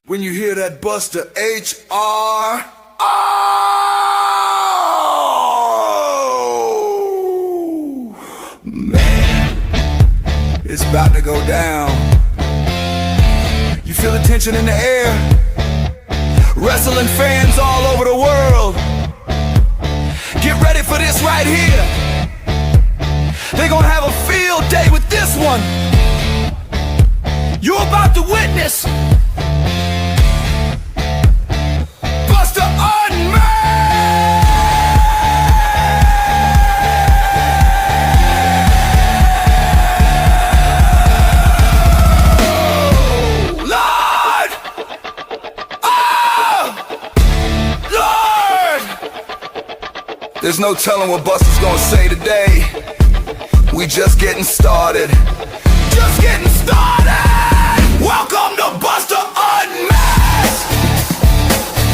When you hear that Buster H.R. Oh, man, it's about to go down. You feel the tension in the air. Wrestling fans all over the world, get ready for this right here. They're gonna have a field day with this one. You're about to witness Buster Unmasked! Oh, Lord! Oh, Lord! There's no telling what Buster's gonna say today. We just getting started. Just getting started! Welcome to Buster Unmasked!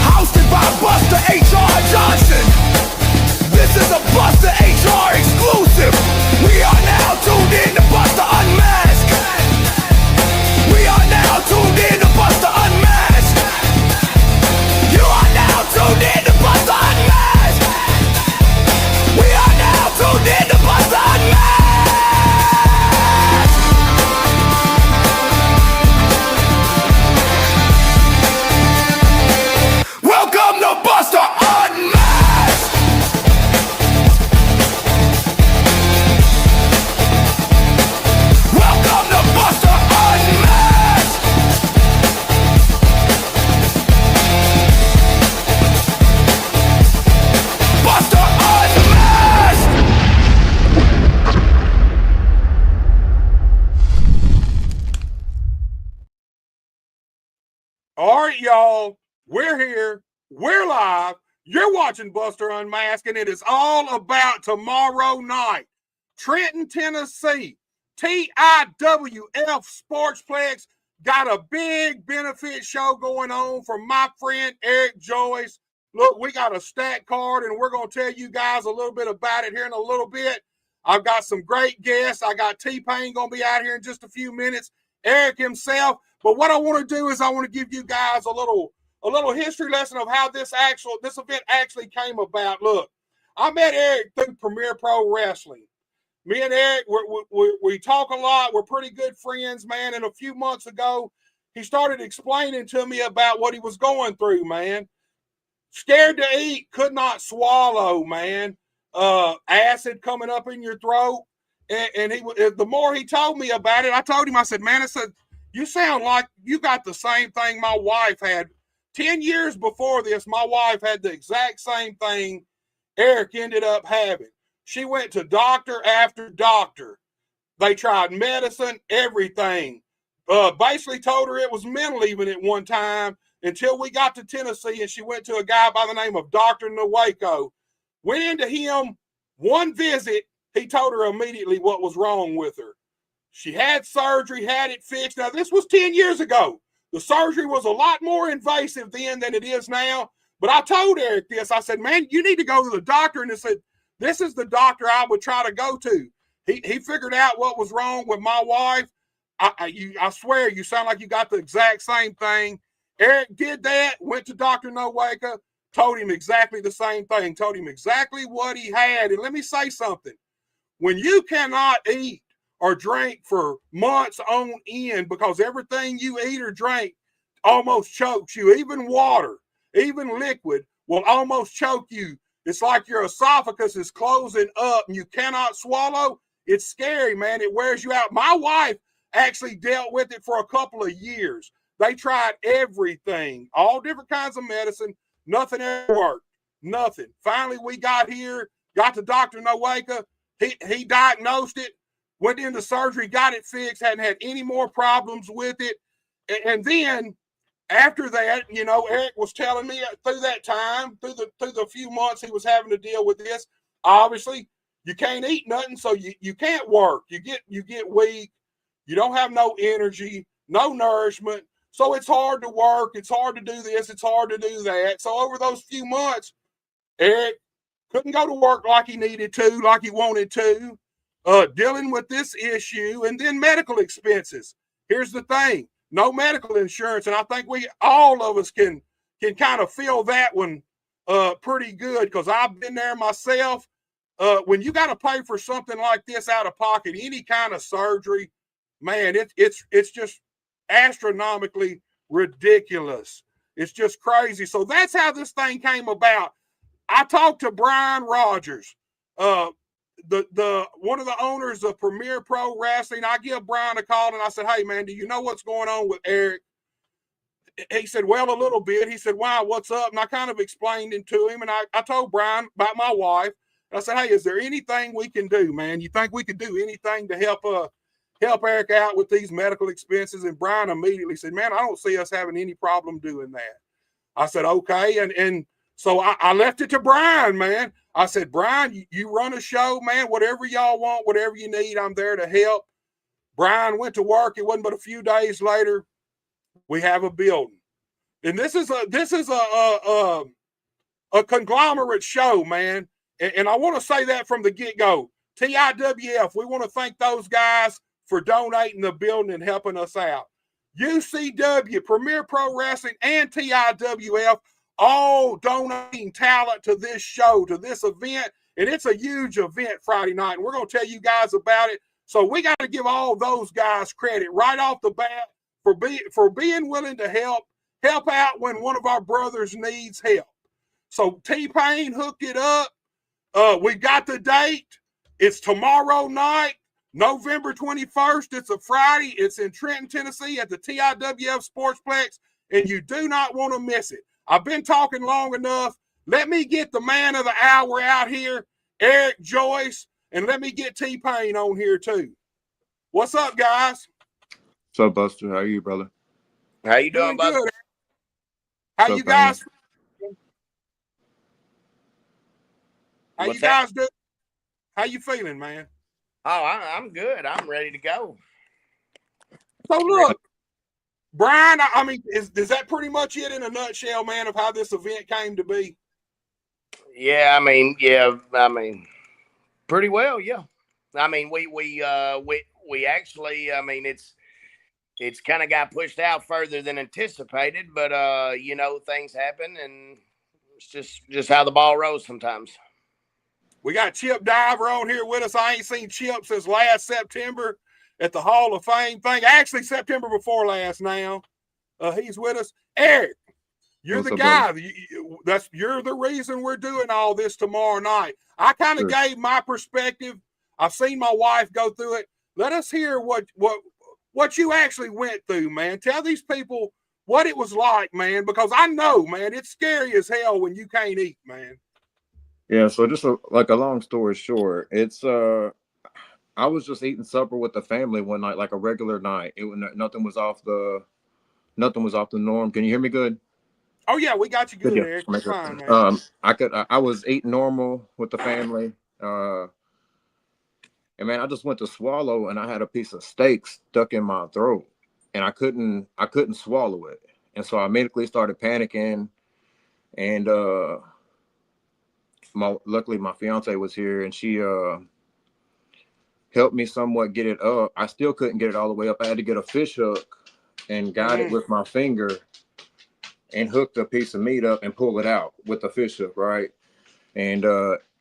Hosted by Buster H.R. Johnson. This is a Buster H.R. exclusive. We are now tuned in to Buster Unmasked. We are now tuned in to Buster Unmasked. You are now tuned in to Buster Unmasked. We are now tuned in to Buster Unmasked. Buster Unmasked! Welcome to Buster Unmasked! Buster Unmasked! All right, y'all, we're here. We're live. You're watching Buster Unmasked, and it is all about tomorrow night. Trenton, Tennessee, TIWF Sportsplex got a big benefit show going on for my friend Eric Joyce. Look, we got a stat card, and we're going to tell you guys a little bit about it here in a little bit. I've got some great guests. I got T-Payne going to be out here in just a few minutes, Eric himself. But what I want to do is I want to give you guys a little history lesson of how this event actually came about. Look, I met Eric through Premier Pro Wrestling. Me and Eric, we talk a lot. We're pretty good friends, man. And a few months ago, he started explaining to me about what he was going through, man. Scared to eat, could not swallow, man. Acid coming up in your throat. And the more he told me about it, I told him, I said, man, you sound like you got the same thing my wife had. 10 years before this, my wife had the exact same thing Eric ended up having. She went to doctor after doctor. They tried medicine, everything. Basically told her it was mental even at one time until we got to Tennessee, and she went to a guy by the name of Dr. Nwako. Went into him, one visit, he told her immediately what was wrong with her. She had surgery, had it fixed. Now, this was 10 years ago. The surgery was a lot more invasive then than it is now. But I told Eric this. I said, man, you need to go to the doctor. And he said, this is the doctor I would try to go to. He figured out what was wrong with my wife. I swear, you sound like you got the exact same thing. Eric did that, went to Dr. Nwako, told him exactly the same thing, told him exactly what he had. And let me say something. When you cannot eat or drink for months on end because everything you eat or drink almost chokes you. Even water, even liquid will almost choke you. It's like your esophagus is closing up and you cannot swallow. It's scary, man. It wears you out. My wife actually dealt with it for a couple of years. They tried everything, all different kinds of medicine. Nothing ever worked. Nothing. Finally, we got here, got to Dr. Nwako. He diagnosed it. Went into surgery, got it fixed, hadn't had any more problems with it. And then after that, you know, Eric was telling me through that time, through the few months he was having to deal with this, obviously you can't eat nothing, so you can't work. You get weak. You don't have no energy, no nourishment. So it's hard to work. It's hard to do this. It's hard to do that. So over those few months, Eric couldn't go to work like he needed to, like he wanted to, dealing with this issue, and then medical expenses. Here's the thing. no medical insurance. And I think all of us can kind of feel that one pretty good, because I've been there myself. When you got to pay for something like this out of pocket, any kind of surgery, man, it's just astronomically ridiculous. It's just crazy. So that's how this thing came about. I talked to Brian Rodgers, the one of the owners of Premier Pro Wrestling. I give Brian a call and I said, "Hey man, do you know what's going on with Eric?" He said, "Well, a little bit." He said, "Wow, what's up?" And I kind of explained it to him, and I told Brian about my wife. And I said, "Hey, is there anything we can do, man? You think we could do anything to help Eric out with these medical expenses?" And Brian immediately said, "Man, I don't see us having any problem doing that." I said, "Okay." And so I left it to Brian, man. I said, "Brian, you run a show, man. Whatever y'all want, whatever you need, I'm there to help." Brian went to work. It wasn't but a few days later, we have a building. And this is a conglomerate show, man. And I want to say that from the get-go. TIWF, we want to thank those guys for donating the building and helping us out. UCW, Premier Pro Wrestling, and TIWF all donating talent to this show, to this event. And it's a huge event Friday night. And we're going to tell you guys about it. So we got to give all those guys credit right off the bat for being willing to help out when one of our brothers needs help. So T-Payne hooked it up. We got the date. It's tomorrow night, November 21st. It's a Friday. It's in Trenton, Tennessee at the TIWF Sportsplex, and you do not want to miss it. I've been talking long enough. Let me get the man of the hour out here, Eric Joyce, and let me get T-Payne on here too. What's up, guys? What's up, Buster? How are you, brother? How you doing, Buster? Good. How you guys? How you guys doing? How you feeling, man? Oh, I'm good. I'm ready to go. So look, Brian, I mean, is that pretty much it in a nutshell, man, of how this event came to be? Yeah, I mean, pretty well, yeah. I mean, we actually, I mean, it's kind of got pushed out further than anticipated, but you know, things happen, and it's just how the ball rolls sometimes. We got Chip Diver on here with us. I ain't seen Chip since last September at the Hall of Fame thing. Actually, September before last now. He's with us. Eric, you're the guy. You're the reason we're doing all this tomorrow night. I kind of gave my perspective. I've seen my wife go through it. Let us hear what you actually went through, man. Tell these people what it was like, man, because I know, man, it's scary as hell when you can't eat, man. Yeah, so just like a long story short, it's I was just eating supper with the family one night, like a regular night. Nothing was off the norm. Can you hear me good? Oh yeah, we got you good, Eric. You're fine, man. I was eating normal with the family. And man, I just went to swallow and I had a piece of steak stuck in my throat and I couldn't swallow it. And so I immediately started panicking, and luckily my fiance was here and she helped me somewhat get it up. I still couldn't get it all the way up. I had to get a fish hook and guide it with my finger and hook the piece of meat up and pull it out with the fish hook, right? And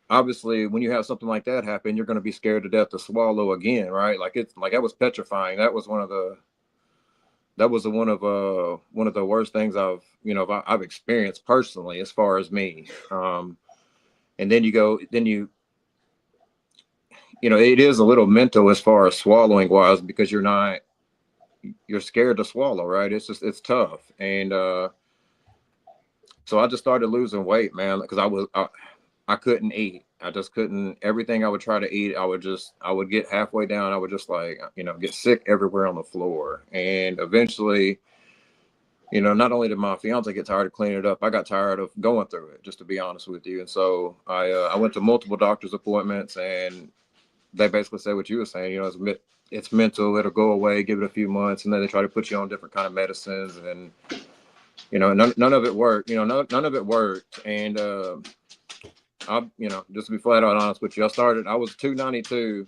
obviously when you have something like that happen, you're going to be scared to death to swallow again, right? Like that was petrifying. That was one of the worst things I've experienced personally as far as me. And then it is a little mental as far as swallowing wise, because you're scared to swallow, right? It's tough. And so I just started losing weight, man, because I couldn't eat. I just couldn't. Everything I would try to eat, I would get halfway down. I would just get sick everywhere on the floor. And eventually, not only did my fiance get tired of cleaning it up, I got tired of going through it, just to be honest with you. And so I went to multiple doctor's appointments, and they basically said what you were saying. It's mental. It'll go away. Give it a few months, and then they try to put you on different kind of medicines, and none of it worked. None of it worked. And just to be flat out honest with you, I was 292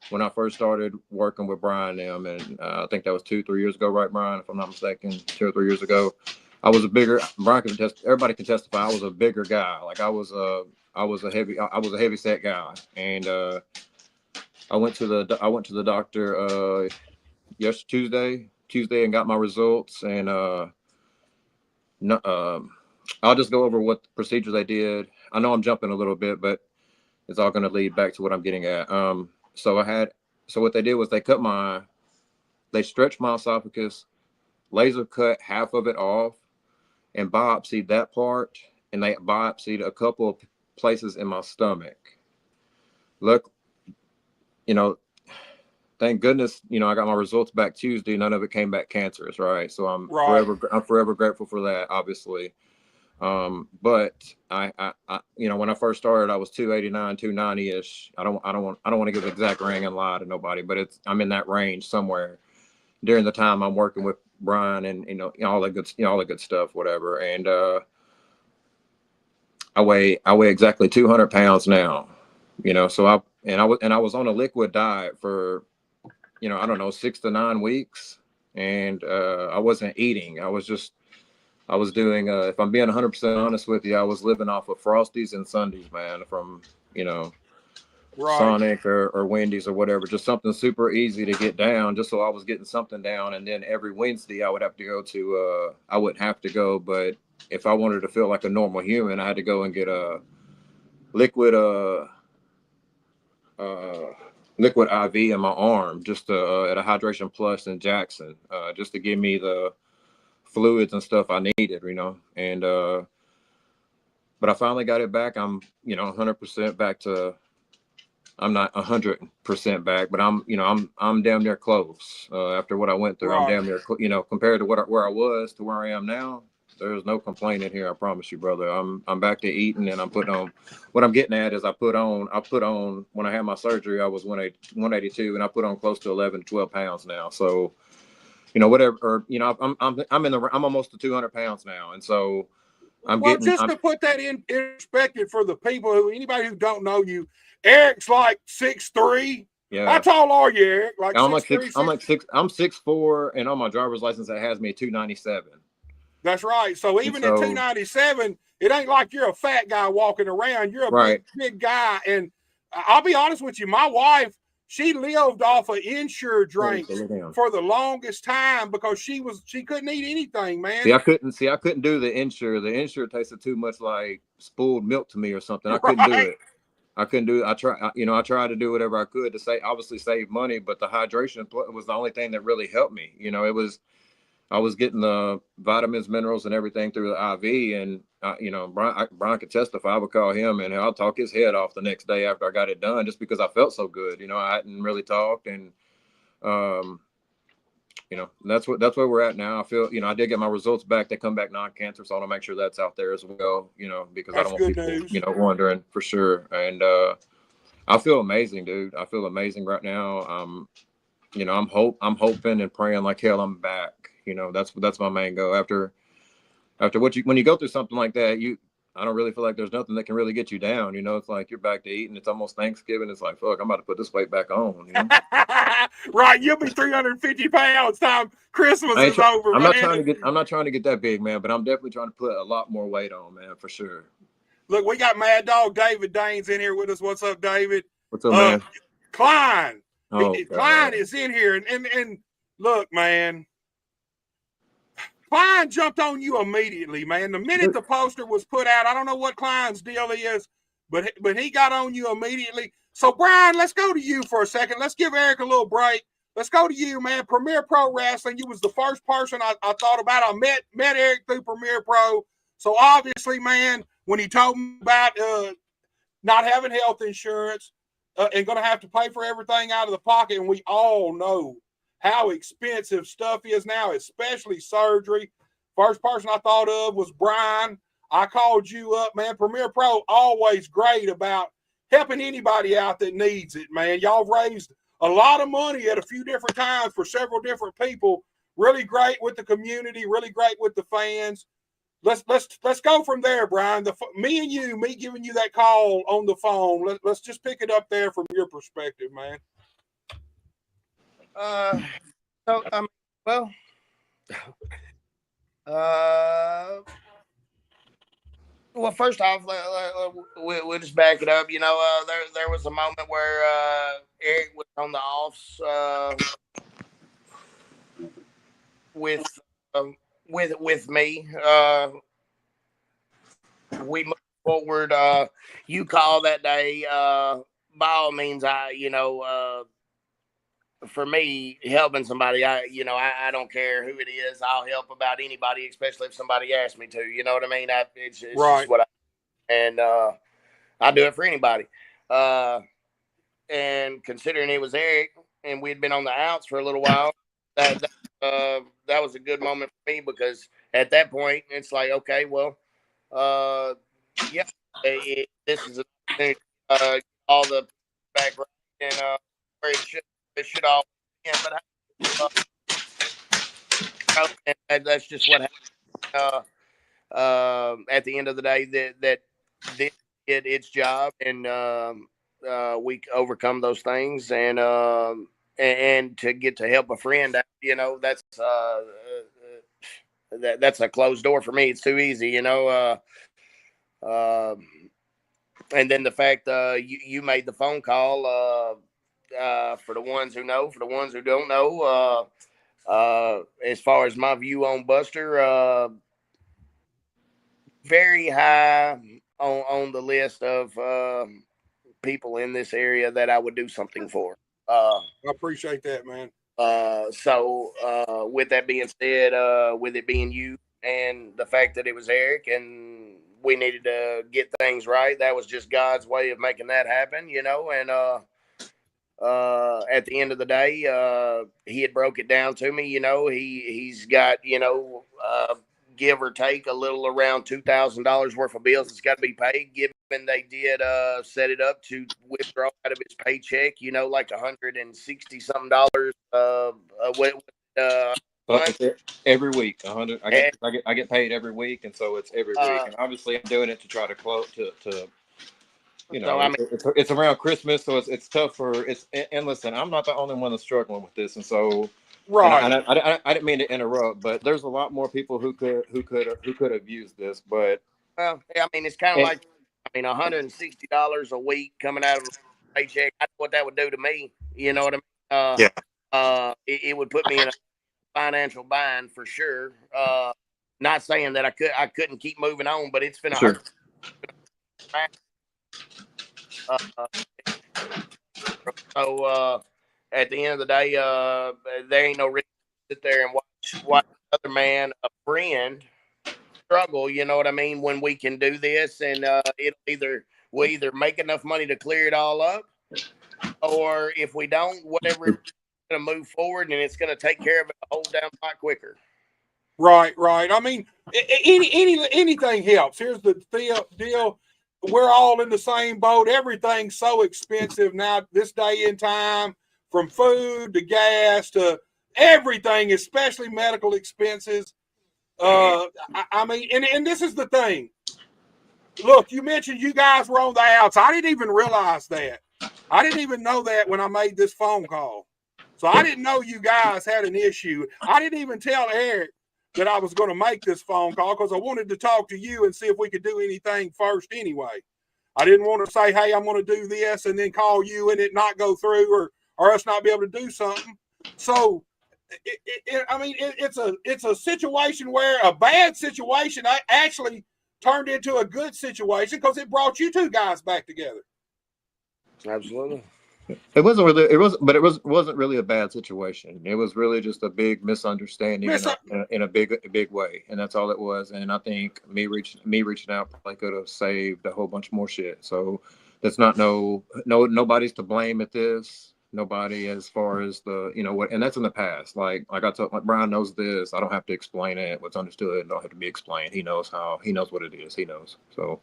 when I first started working with Brian and them, and I think that was 2-3 years ago, right, Brian? If I'm not mistaken, 2 or 3 years ago, I was a bigger. Brian can everybody can testify. I was a bigger guy. Like I was a heavy set guy, and I went to the doctor Tuesday, and got my results, and no, I'll just go over what procedures they did. I know I'm jumping a little bit, but it's all going to lead back to what I'm getting at. So what they did was they stretched my esophagus, laser cut half of it off, and biopsied that part, and they biopsied a couple of places in my stomach. Look, thank goodness, I got my results back Tuesday. None of it came back cancerous, right? So I'm forever grateful for that, obviously. But I when I first started, I was 289, 290-ish. I don't want to give an exact ring and lie to nobody, but I'm in that range somewhere during the time I'm working with Brian and all the good stuff, whatever. And I weigh exactly 200 pounds now. So I was on a liquid diet for I don't know, 6 to 9 weeks, and I wasn't eating. I was doing, if I'm being 100% honest with you, I was living off of Frosties and Sundays, man, from, Sonic or Wendy's or whatever, just something super easy to get down, just so I was getting something down. And then every Wednesday I would have to go to, I wouldn't have to go, but if I wanted to feel like a normal human, I had to go and get a liquid IV in my arm, just at a Hydration Plus in Jackson, just to give me the fluids and stuff I needed, and but I finally got it back. I'm 100% back to, I'm not 100% back, but I'm damn near close. After what I went through, I'm damn near, compared to where I was to where I am now. There's no complaining here. I promise you, brother. I'm back to eating, and I'm putting on. What I'm getting at is I put on when I had my surgery, I was 182, and I put on close to 11 to 12 pounds now. So, whatever. Or, I'm almost to 200 pounds now, and so to put that in perspective for the people anybody who don't know you, Eric's like 6'3". Yeah. How tall are you, Eric? I'm 6'4", and on my driver's license that has me 297. That's right. So even at 297, it ain't like you're a fat guy walking around. You're a big guy. And I'll be honest with you, my wife, she lived off of Ensure drinks for the longest time because she couldn't eat anything, man. I couldn't do the Ensure. The Ensure tasted too much like spoiled milk to me or something. I couldn't do it. I tried to do whatever I could to obviously save money, but the hydration was the only thing that really helped me. I was getting the vitamins, minerals, and everything through the IV, and Brian could testify. I would call him, and I'll talk his head off the next day after I got it done, just because I felt so good. I hadn't really talked, and that's where we're at now. I feel, I did get my results back. They come back non-cancer, so I want to make sure that's out there as well. Because I don't want people, wondering for sure. And I feel amazing, dude. I feel amazing right now. I'm hoping and praying like hell I'm back. That's my main goal. After when you go through something like that, I don't really feel like there's nothing that can really get you down. It's like you're back to eating. It's almost Thanksgiving. It's like, fuck, I'm about to put this weight back on. Right, you'll be 350 pounds time Christmas is over. I'm not trying to get that big, man, but I'm definitely trying to put a lot more weight on, man, for sure. Look, we got Mad Dog David Daines in here with us. What's up, David? What's up, man? Klein. Oh, Klein is in here, and look, man. Klein jumped on you immediately, man. The minute the poster was put out, I don't know what Klein's deal is, but he got on you immediately. So, Brian, let's go to you for a second. Let's give Eric a little break. Let's go to you, man. Premier Pro Wrestling. You was the first person I thought about. I met Eric through Premier Pro. So, obviously, man, when he told me about not having health insurance and going to have to pay for everything out of the pocket, and we all know how expensive stuff is now, especially surgery. First person I thought of was Brian. I called you up, man. Premier Pro, always great about helping anybody out that needs it, man. Y'all raised a lot of money at a few different times for several different people. Really great with the community, really great with the fans. Let's go from there, Brian. Me giving you that call on the phone. Let's just pick it up there from your perspective, man. So well, well, first off, we'll just back it up. You know, there was a moment where Eric was on the offs with me. We moved forward. You call that day. By all means, for me, helping somebody, I don't care who it is. I'll help about anybody, especially if somebody asks me to. You know what I mean? It's Right. just what and I do it for anybody. And considering it was Eric and we'd been on the outs for a little while, that was a good moment for me, because at that point it's like, okay, well, yeah, this is an opportunity to all the back right and where it should all end. But and that's just what happened. At the end of the day, that did its job, and we overcome those things, and to get to help a friend out, that's a closed door for me. It's too easy, and then the fact you made the phone call, for the ones who know, for the ones who don't know, as far as my view on Buster, very high on the list of people in this area that I would do something for. I appreciate that, man. So with that being said, with it being you and the fact that it was Eric and we needed to get things right, that was just God's way of making that happen, and at the end of the day, he had broke it down to me. He's got, give or take a little around $2,000 worth of bills that's got to be paid, given they did set it up to withdraw out of his paycheck, like $160 something every week. 100. I get paid every week, and so it's every week. And obviously, I'm doing it to try to close to. So, it's around Christmas, so it's tough for it's. And listen, I'm not the only one that's struggling with this, and so. Right. And I didn't mean to interrupt, but there's a lot more people who could have used this. But well, I mean, it's kind of like, $160 a week coming out of a paycheck. I know what that would do to me. You know what I mean? Yeah. It would put me in a financial bind for sure. Not saying that I couldn't keep moving on, but it's been a hard. So at the end of the day, there ain't no reason to sit there and watch another man, a friend, struggle. You know what I mean? When we can do this, and we'll either make enough money to clear it all up, or if we don't, whatever, it's going to move forward, and it's going to take care of it a whole damn lot quicker. Right. I mean, anything helps. Here's the deal. We're all in the same boat. Everything's so expensive now this day and time, from food to gas to everything, especially medical expenses. I mean, and this is the thing. Look, you mentioned you guys were on the outs. I didn't even realize that. I didn't even know that when I made this phone call. So I didn't know you guys had an issue. I didn't even tell Eric that I was going to make this phone call because I wanted to talk to you and see if we could do anything first anyway. I didn't want to say, hey, I'm going to do this and then call you and it not go through or us not be able to do something. So, it's a situation where a bad situation actually turned into a good situation because it brought you two guys back together. Absolutely. It wasn't really a bad situation. It was really just a big misunderstanding in a big way, and that's all it was. And I think me reaching out probably could have saved a whole bunch more shit. So that's not nobody's to blame at this. Nobody as far as the what, and that's in the past. Like I told, like Brian knows this. I don't have to explain it. What's understood don't have to be explained. He knows what it is. He knows. So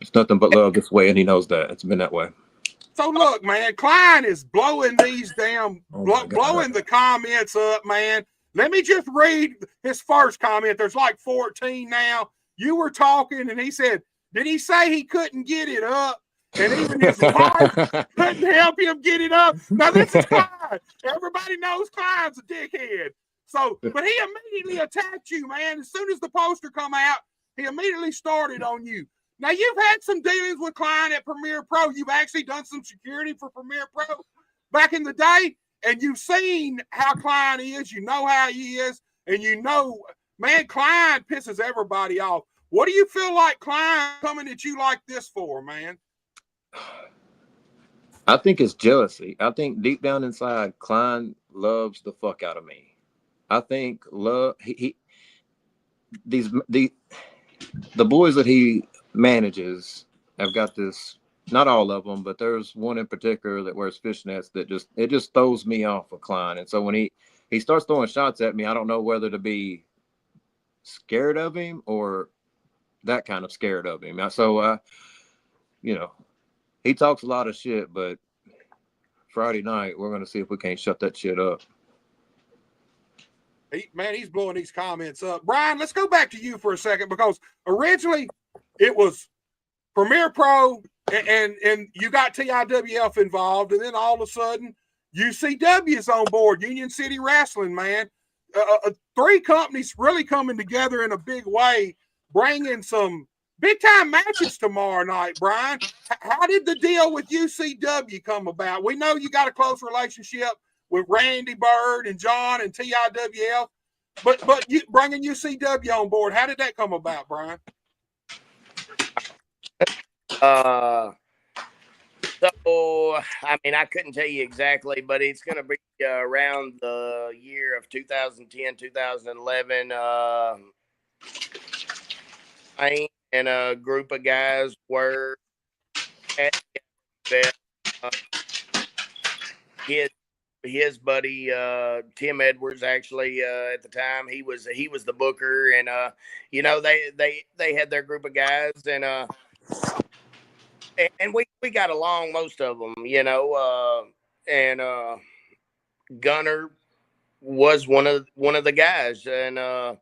it's nothing but love this way, and he knows that it's been that way. So look, man, Klein is blowing these blowing the comments up, man. Let me just read his first comment. There's like 14 now. You were talking, and he said, did he say he couldn't get it up? and even his wife couldn't help him get it up. Now, this is Clyde. Everybody knows Clyde's a dickhead. So, but he immediately attacked you, man. As soon as the poster come out, he immediately started on you. Now, you've had some dealings with Clyde at Premier Pro. You've actually done some security for Premier Pro back in the day, and you've seen how Clyde is. You know how he is, and you know, man, Clyde pisses everybody off. What do you feel like Clyde coming at you like this for, man? I think it's jealousy. I think deep down inside, Klein loves the fuck out of me. I think the boys that he manages have got this. Not all of them, but there's one in particular that wears fishnets that just throws me off of Klein. And so when he starts throwing shots at me, I don't know whether to be scared of him or that kind of scared of him. So you know, he talks a lot of shit, but Friday night we're going to see if we can't shut that shit up. He's blowing these comments up. Brian, let's go back to you for a second, because originally it was Premier Pro and you got TIWF involved, and then all of a sudden UCW's on board, Union City Wrestling, man. 3 companies really coming together in a big way, bringing some big-time matches tomorrow night, Brian. How did the deal with UCW come about? We know you got a close relationship with Randy Bird and John and TIWF, but you bringing UCW on board, how did that come about, Brian? So, I mean, I couldn't tell you exactly, but it's going to be around the year of 2010, 2011. Payne and a group of guys were at his buddy Tim Edwards, actually, at the time he was the booker, and you know, they had their group of guys, and we got along, most of them, you know, and Gunner was one of the guys, and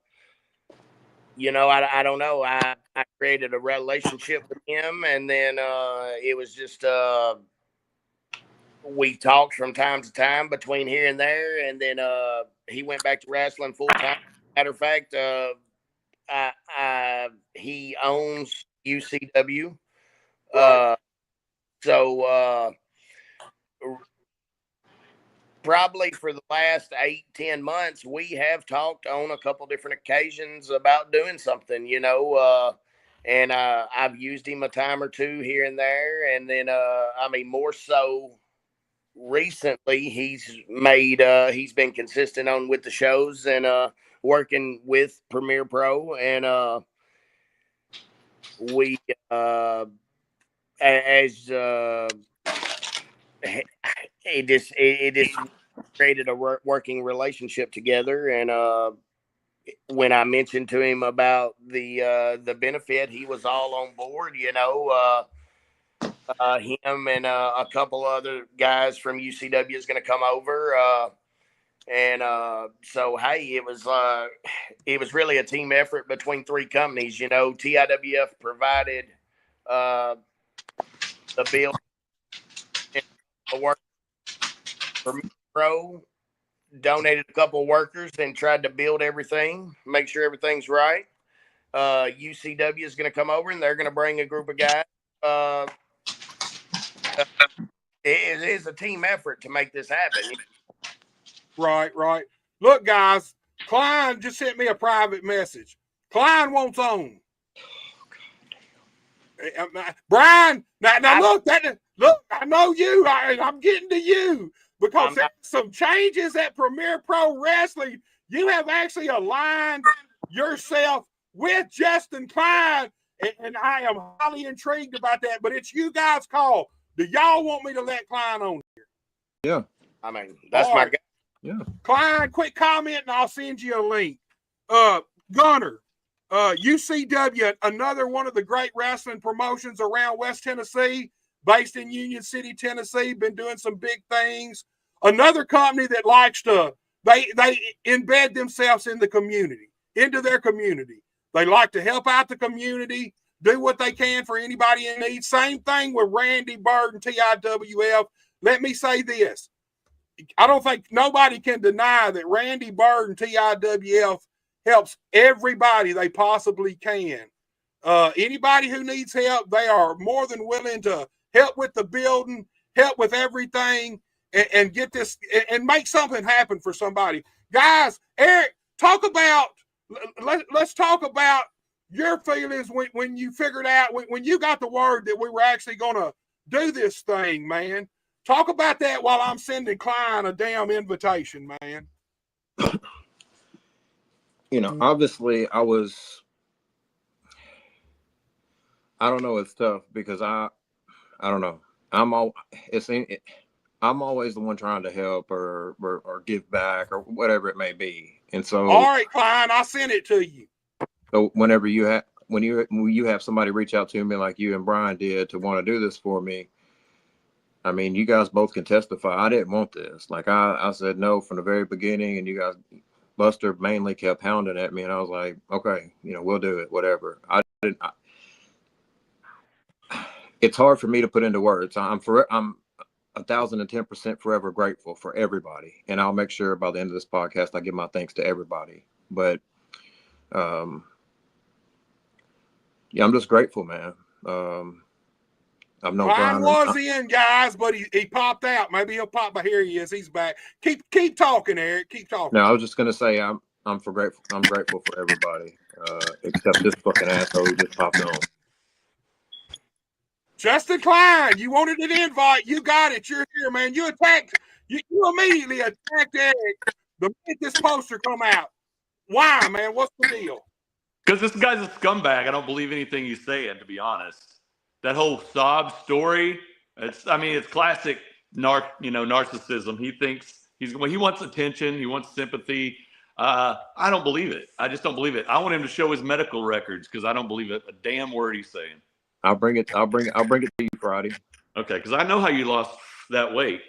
you know, I don't know, I created a relationship with him, and then it was just we talked from time to time between here and there, and then he went back to wrestling full time. Matter of fact, he owns UCW. So probably for the last 8-10 months, we have talked on a couple different occasions about doing something, you know, and I've used him a time or two here and there. And then, I mean, more so recently, he's been consistent on with the shows and working with Premier Pro. And we, it just created a working relationship together. And when I mentioned to him about the benefit, he was all on board, you know. Him and a couple other guys from UCW is going to come over, and so hey, it was really a team effort between 3 companies. You know, TIWF provided the bill, the work for Pro, donated a couple of workers, and tried to build everything, make sure everything's right. UCW is going to come over, and they're going to bring a group of guys. It is a team effort to make this happen. Right. Look, guys, Klein just sent me a private message. Klein wants on. Brian, now look, I know you. I'm getting to you, because there's some changes at Premier Pro Wrestling. You have actually aligned yourself with Justin Klein, and I am highly intrigued about that. But it's you guys' call. Do y'all want me to let Klein on here? Yeah. I mean, that's my guy. Yeah. Klein, quick comment, and I'll send you a link. Gunner, UCW, another one of the great wrestling promotions around West Tennessee, based in Union City, Tennessee, been doing some big things. Another company that likes to, they embed themselves in the community, into their community. They like to help out the community. do what they can for anybody in need. Same thing with Randy Bird and TIWF. Let me say this. I don't think nobody can deny that Randy Bird and TIWF helps everybody they possibly can. Anybody who needs help, they are more than willing to help with the building, help with everything, and get this and make something happen for somebody. Guys, Eric, let's talk about your feelings when you figured out, when you got the word that we were actually going to do this thing, man. Talk about that while I'm sending Klein a damn invitation, man. You know, obviously I don't know, it's tough because I don't know. I'm always the one trying to help or give back or whatever it may be. And so, all right, Klein, I sent it to you. So when you have somebody reach out to me like you and Brian did to want to do this for me, I mean, you guys both can testify. I didn't want this. Like I said no from the very beginning, and you guys, Buster mainly kept hounding at me, and I was like, okay, you know, we'll do it, whatever. It's hard for me to put into words. I'm 1,010% forever grateful for everybody, and I'll make sure by the end of this podcast I give my thanks to everybody. But yeah, I'm just grateful, man. I'm no Brian was in, guys, but he popped out. Maybe he'll pop. But here he is. He's back. Keep talking, Eric. Keep talking. No, I was just gonna say I'm grateful for everybody, except this fucking asshole who just popped on. Justin Klein, you wanted an invite. You got it. You're here, man. You immediately attacked Eric the minute this poster come out. Why, man? What's the deal? Because this guy's a scumbag. I don't believe anything he's saying, to be honest. That whole sob story, it's classic narcissism. He thinks he wants attention, he wants sympathy. I don't believe it. I just don't believe it. I want him to show his medical records because I don't believe it a damn word he's saying. I'll bring it to you Friday. Okay, because I know how you lost that weight.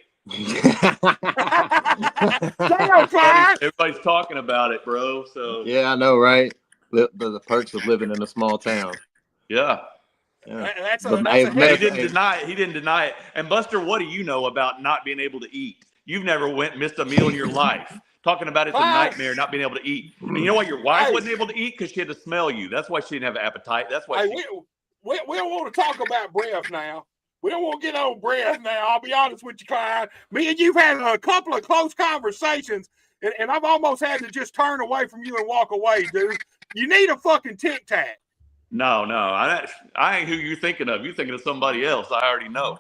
Everybody's talking about it, bro. So yeah, I know, right? The perks of living in a small town. Yeah. Yeah. He didn't deny it. And Buster, what do you know about not being able to eat? You've never missed a meal in your life. Talking about it's a nightmare not being able to eat. And you know why your wife wasn't able to eat? Because she had to smell you. That's why she didn't have an appetite. That's why we don't want to talk about breath now. We don't want to get on breath now. I'll be honest with you, Clyde. Me and you've had a couple of close conversations, and I've almost had to just turn away from you and walk away, dude. You need a fucking Tic Tac. No. I ain't who you're thinking of. You're thinking of somebody else. I already know.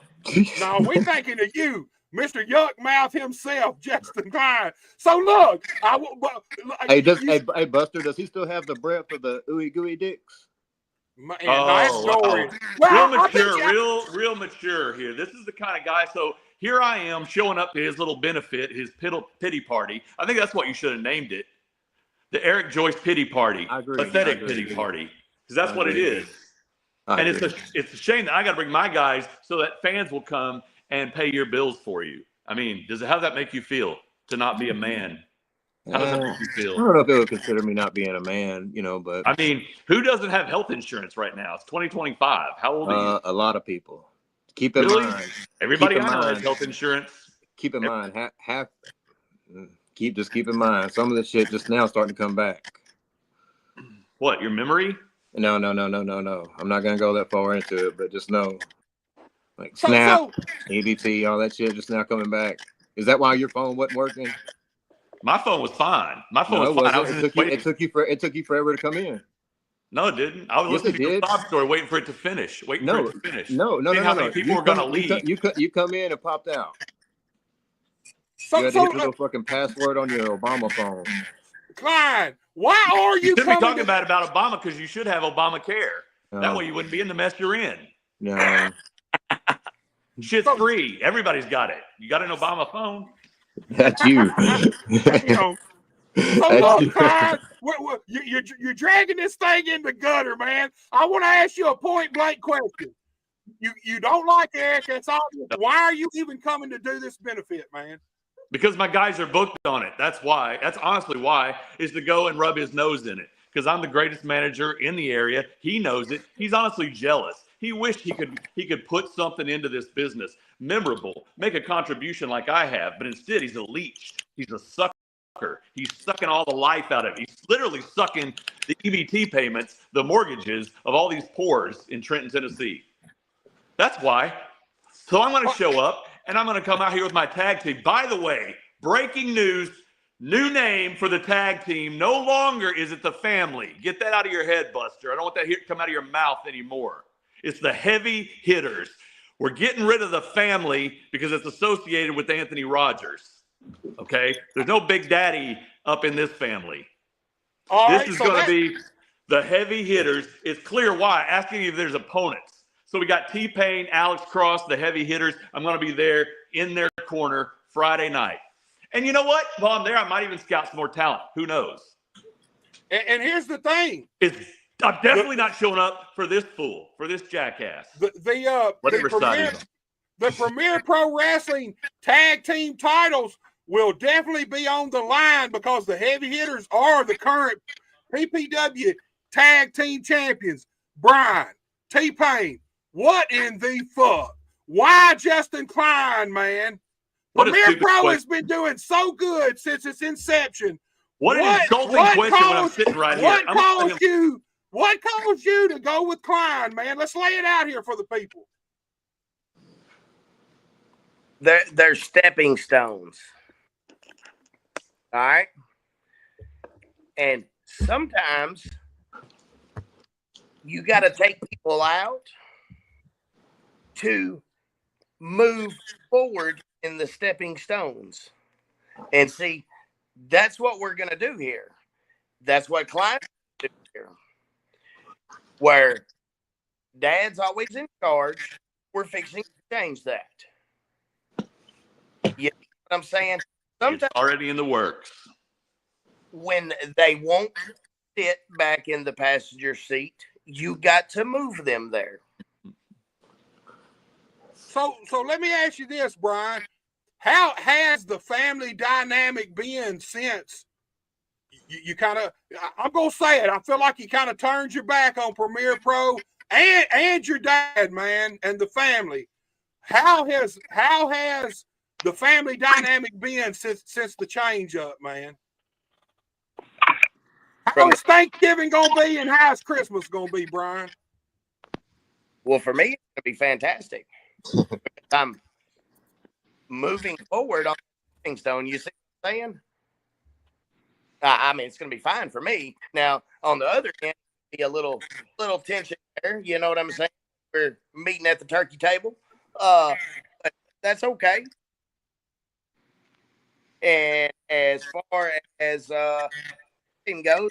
No, we're thinking of you, Mr. Yuck Mouth himself, Justin Klein. So look, hey, Buster, does he still have the breath of the ooey gooey dicks? Man, nice story. Well, real mature here. This is the kind of guy. So here I am showing up to his little benefit, his pity party. I think that's what you should have named it. The Eric Joyce pity party. I agree. Pathetic pity party. Because that's what it is. And it's a shame that I got to bring my guys so that fans will come and pay your bills for you. I mean, how does that make you feel to not be a man? How does that make you feel? I don't know if it would consider me not being a man, but I mean, who doesn't have health insurance right now? It's 2025. How old are you? A lot of people. Keep in mind. Everybody I know has health insurance. Keep in mind. Keep in mind. Some of this shit just now starting to come back. What? Your memory? No. I'm not gonna go that far into it, but just know, like Snap, EBT, all that shit just now coming back. Is that why your phone wasn't working? My phone was fine. My phone was fine. It took you forever to come in. No, it didn't. I was listening to your sob story, waiting for it to finish. For it to finish. No. How many people were gonna leave? You come in and popped out. You had to hit your fucking password on your Obama phone. Klein, why are you shouldn't be talking about Obama because you should have Obamacare. That way you wouldn't be in the mess you're in. No. Shit's free. Everybody's got it. You got an Obama phone? That's you. Klein, you're dragging this thing in the gutter, man. I want to ask you a point blank question. You don't like Eric, that's obvious. Why are you even coming to do this benefit, man? Because my guys are booked on it. That's why. That's honestly why, is to go and rub his nose in it. Because I'm the greatest manager in the area. He knows it. He's honestly jealous. He wished he could put something into this business, memorable, make a contribution like I have. But instead, he's a leech. He's a sucker. He's sucking all the life out of it. He's literally sucking the EBT payments, the mortgages of all these poors in Trenton, Tennessee. That's why. So I'm going to show up, and I'm going to come out here with my tag team. By the way, breaking news, new name for the tag team. No longer is it the Family. Get that out of your head, Buster. I don't want that here to come out of your mouth anymore. It's the Heavy Hitters. We're getting rid of the Family because it's associated with Anthony Rodgers. Okay? There's no Big Daddy up in this family. This is going to be the Heavy Hitters. It's clear why. Asking if there's opponents. So we got T-Payne, Alex Cross, the Heavy Hitters. I'm going to be there in their corner Friday night. And you know what? While I'm there, I might even scout some more talent. Who knows? And here's the thing. I'm definitely not showing up for this fool, for this jackass. The Premier Pro Wrestling tag team titles will definitely be on the line because the Heavy Hitters are the current PPW tag team champions. Brian, T-Payne, what in the fuck? Why Justin Klein, man? Premier Pro has been doing so good since its inception. What an insulting question when I'm sitting right here. What caused you to go with Klein, man? Let's lay it out here for the people. They're stepping stones. All right? And sometimes you got to take people out to move forward in the stepping stones. And see, that's what we're going to do here. That's what Klein do here. Where Dad's always in charge, we're fixing to change that. You know what I'm saying? Sometimes it's already in the works. When they won't sit back in the passenger seat, you got to move them there. So let me ask you this, Brian. How has the family dynamic been since you kind of, I'm going to say it, I feel like you kind of turned your back on Premier Pro and your dad, man, and the family. How has the family dynamic been since the change up, man? How is Thanksgiving going to be and how is Christmas going to be, Brian? Well, for me, it's going to be fantastic. I'm moving forward on the stepping stone. You see what I'm saying? I mean, it's going to be fine for me. Now, on the other end, be a little tension there. You know what I'm saying? We're meeting at the turkey table. But that's okay. And as far as team goes,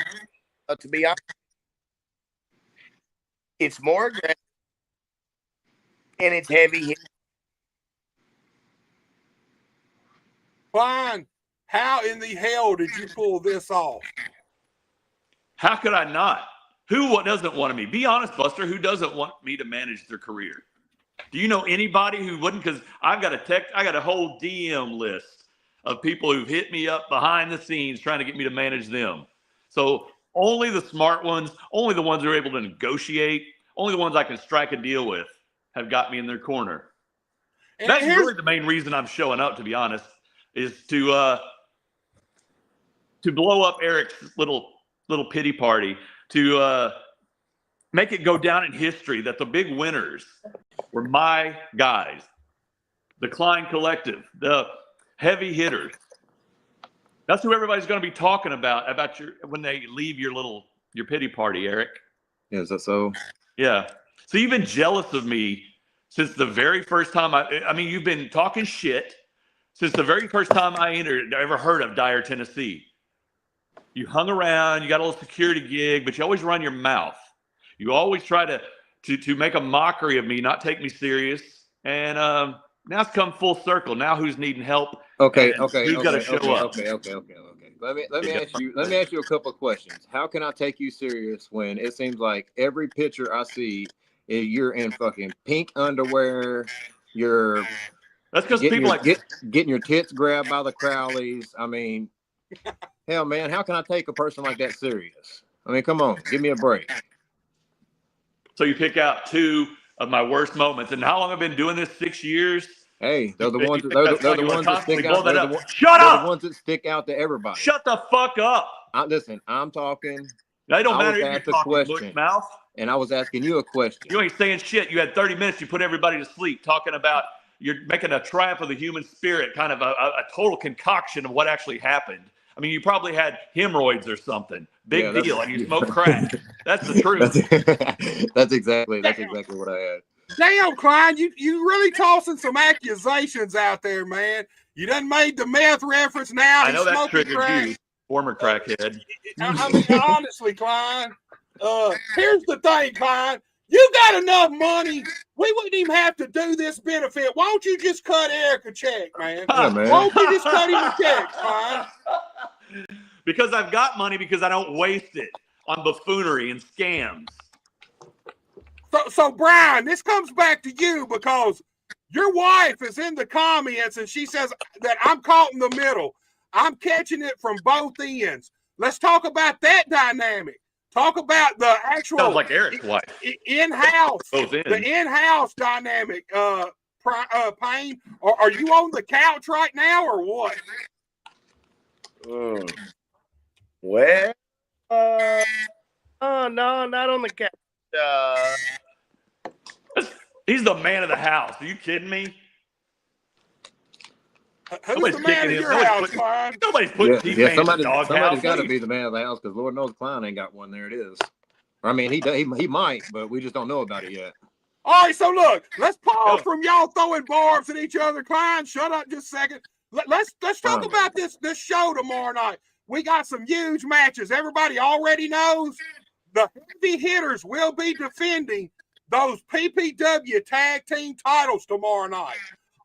to be honest, it's more aggressive and it's heavy. Fine. How in the hell did you pull this off? How could I not? Who doesn't want me? Be honest, Buster. Who doesn't want me to manage their career? Do you know anybody who wouldn't? Because I got a whole DM list of people who've hit me up behind the scenes trying to get me to manage them. So only the smart ones, only the ones who are able to negotiate, only the ones I can strike a deal with have got me in their corner. And that's really the main reason I'm showing up, to be honest, is to blow up Eric's little pity party, to make it go down in history that the big winners were my guys, the Klein Collective, the Heavy Hitters. That's who everybody's going to be talking about when they leave your pity party, Eric. Yeah, is that so? Yeah. So you've been jealous of me since the very first time I mean, you've been talking shit since the very first time I ever heard of Dyer, Tennessee. You hung around, you got a little security gig, but you always run your mouth. You always try to make a mockery of me, not take me serious. And now it's come full circle. Now who's needing help? Okay. Who's got to show up? Okay. Let me ask you a couple of questions. How can I take you serious when it seems like every picture I see, you're in fucking pink underwear, you're That's because people getting your tits grabbed by the Crowleys. I mean, hell, man, how can I take a person like that serious? I mean, come on, give me a break. So you pick out two of my worst moments, and how long I've been doing this? 6 years. Hey, they're the ones. They're the ones that stick out. Shut up! They're the ones that stick out to everybody. Shut the fuck up! Listen, I'm talking. It don't matter if you're talking, mush mouth. And I was asking you a question. You ain't saying shit. You had 30 minutes. You put everybody to sleep talking about you're making a triumph of the human spirit, kind of a total concoction of what actually happened. I mean, you probably had hemorrhoids or something. Big deal, and you smoke crack. That's the truth. That's exactly what I had. Damn, Klein, you really tossing some accusations out there, man. You done made the meth reference now. I know that triggered you, former crackhead. I mean, honestly, Klein, here's the thing, Klein. You got enough money. We wouldn't even have to do this benefit. Why don't you just cut Eric a check, man? Yeah, man. Why don't you just cut him a check, Klein? Because I've got money because I don't waste it on buffoonery and scams. So, Brian, this comes back to you because your wife is in the comments and she says that I'm caught in the middle. I'm catching it from both ends. Let's talk about that dynamic. Talk about the actual sounds like Eric's wife. In-house, the in-house dynamic. Payne, are you on the couch right now or what? Well, no, not on the couch. He's the man of the house. Are you kidding me? Who's the man of your house, Klein? Nobody's putting T-Pain in the dog house. Somebody's got to be the man of the house because Lord knows Klein ain't got one. There it is. I mean, he might, but we just don't know about it yet. All right, so look, let's pause from y'all throwing barbs at each other. Klein, shut up just a second. Let's talk about this show tomorrow night. We got some huge matches. Everybody already knows the heavy hitters will be defending those PPW tag team titles tomorrow night.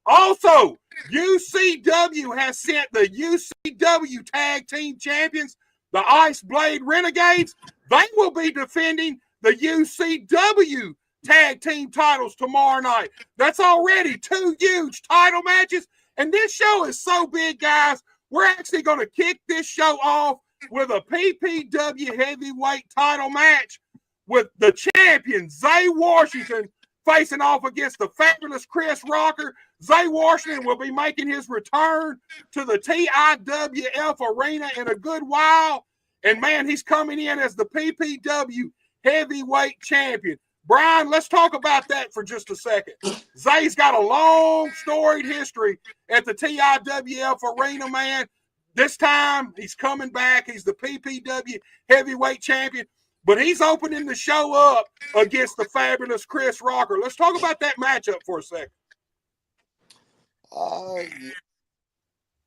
Also, UCW has sent the UCW tag team champions, the Ice Blade Renegades. They will be defending the UCW tag team titles tomorrow night. That's already 2 huge title matches. And this show is so big, guys, we're actually going to kick this show off with a PPW heavyweight title match with the champion, Zay Washington, facing off against the fabulous Chris Rocker. Zay Washington will be making his return to the TIWF arena in a good while. And, man, he's coming in as the PPW heavyweight champion. Brian, let's talk about that for just a second. Zay's got a long, storied history at the TIWF arena, man. This time, he's coming back. He's the PPW heavyweight champion. But he's opening the show up against the fabulous Chris Rocker. Let's talk about that matchup for a second.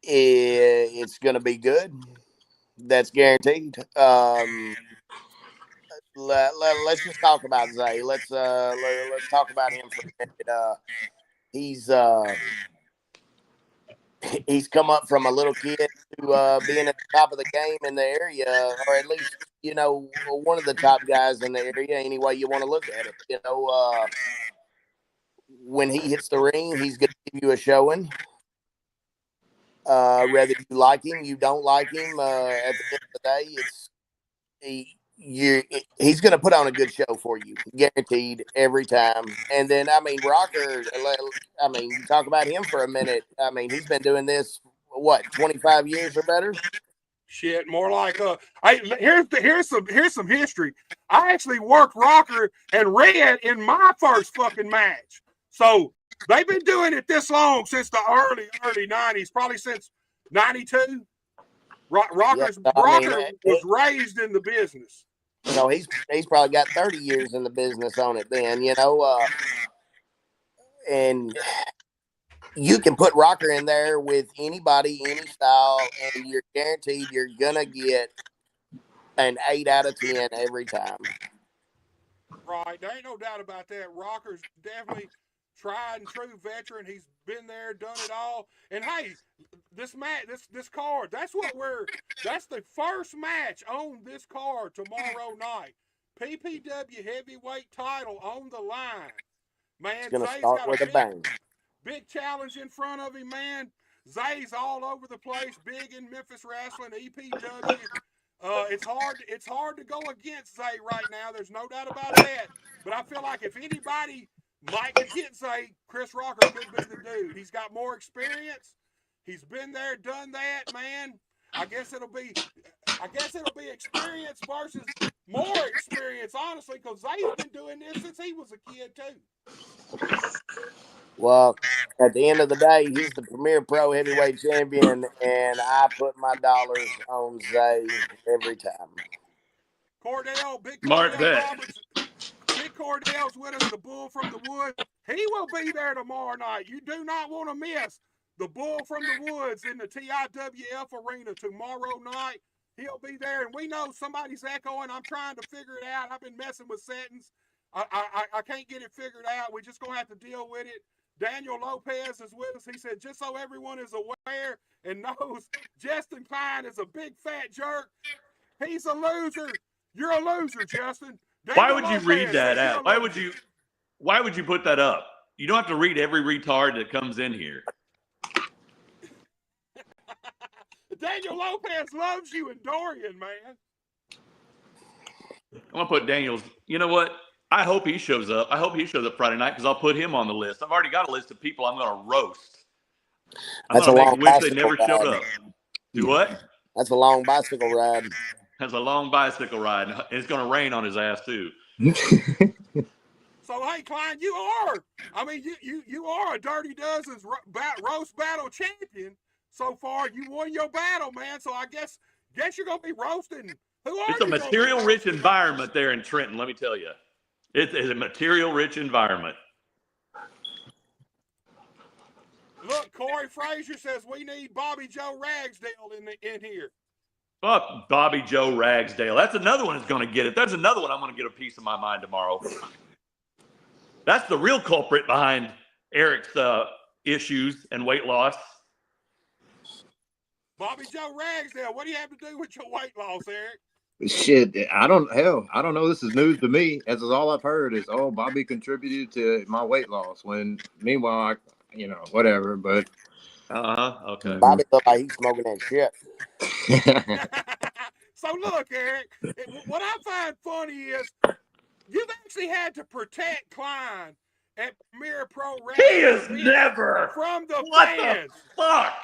It's going to be good. That's guaranteed. Let's just talk about Zay. Let's talk about him for a minute. He's come up from a little kid to being at the top of the game in the area, or at least, one of the top guys in the area, any way you want to look at it. When he hits the ring, he's going to give you a showing. Whether you like him, you don't like him, at the end of the day, he's going to put on a good show for you, guaranteed, every time. And then, Rocker, you talk about him for a minute. He's been doing this, 25 years or better? Shit, more like here's some history. I actually worked Rocker and Red in my first fucking match. So they've been doing it this long since the early 90s, probably since 92. Rocker was raised in the business. So he's probably got 30 years in the business on it then, and you can put Rocker in there with anybody, any style, and you're guaranteed you're going to get an 8 out of 10 every time. Right. There ain't no doubt about that. Rocker's definitely tried and true veteran. He's been there, done it all. And hey, this card, that's the first match on this card tomorrow night. PPW heavyweight title on the line. Man, it's going to start with a bang. Big challenge in front of him, man. Zay's all over the place, big in Memphis wrestling, EPW. It's hard to go against Zay right now. There's no doubt about that. But I feel like if anybody might could get Zay, Chris Rocker could be the dude. He's got more experience. He's been there, done that, man. I guess it'll be experience versus more experience, honestly, because Zay's been doing this since he was a kid too. Well, at the end of the day, he's the premier pro heavyweight champion, and I put my dollars on Zay every time. Cordell, Big Smart Cordell bet. Roberts. Big Cordell's with us, the Bull from the Woods. He will be there tomorrow night. You do not want to miss the Bull from the Woods in the TIWF arena tomorrow night. He'll be there, and we know somebody's echoing. I'm trying to figure it out. I've been messing with settings. I can't get it figured out. We're just going to have to deal with it. Daniel Lopez is with us. He said, just so everyone is aware and knows, Justin Klein is a big fat jerk. He's a loser. You're a loser, Justin. Daniel Why would you Lopez read that says you're a out? Why loser. would you put that up? You don't have to read every retard that comes in here. Daniel Lopez loves you and Dorian, man. I'm gonna put Daniel's. You know what? I hope he shows up. I hope he shows up Friday night because I'll put him on the list. I've already got a list of people I'm gonna roast. I'm That's a gonna long make wish they bicycle never showed ride. up. Do what? That's a long bicycle ride. That's a long bicycle ride, and it's gonna rain on his ass too. So, hey, Klein, you are a Dirty Dozen's roast battle champion so far. You won your battle, man. So I guess you're gonna be roasting. Who are It's a you? material-rich environment there in Trenton. Let me tell you, it's a material-rich environment. Look, Corey Frazier says we need Bobby Joe Ragsdale in here. Fuck Bobby Joe Ragsdale. That's another one that's going to get it. There's another one I'm going to get a piece of my mind tomorrow. That's the real culprit behind Eric's issues and weight loss. Bobby Joe Ragsdale, what do you have to do with your weight loss, Eric? Shit, I don't know. This is news to me. As is all I've heard is, oh, Bobby contributed to my weight loss. When meanwhile, whatever. But okay. Bobby looked like he's smoking that shit. So look, Eric, what I find funny is you've actually had to protect Klein at Premier Pro Wrestling. He has never from the what fans. The fuck?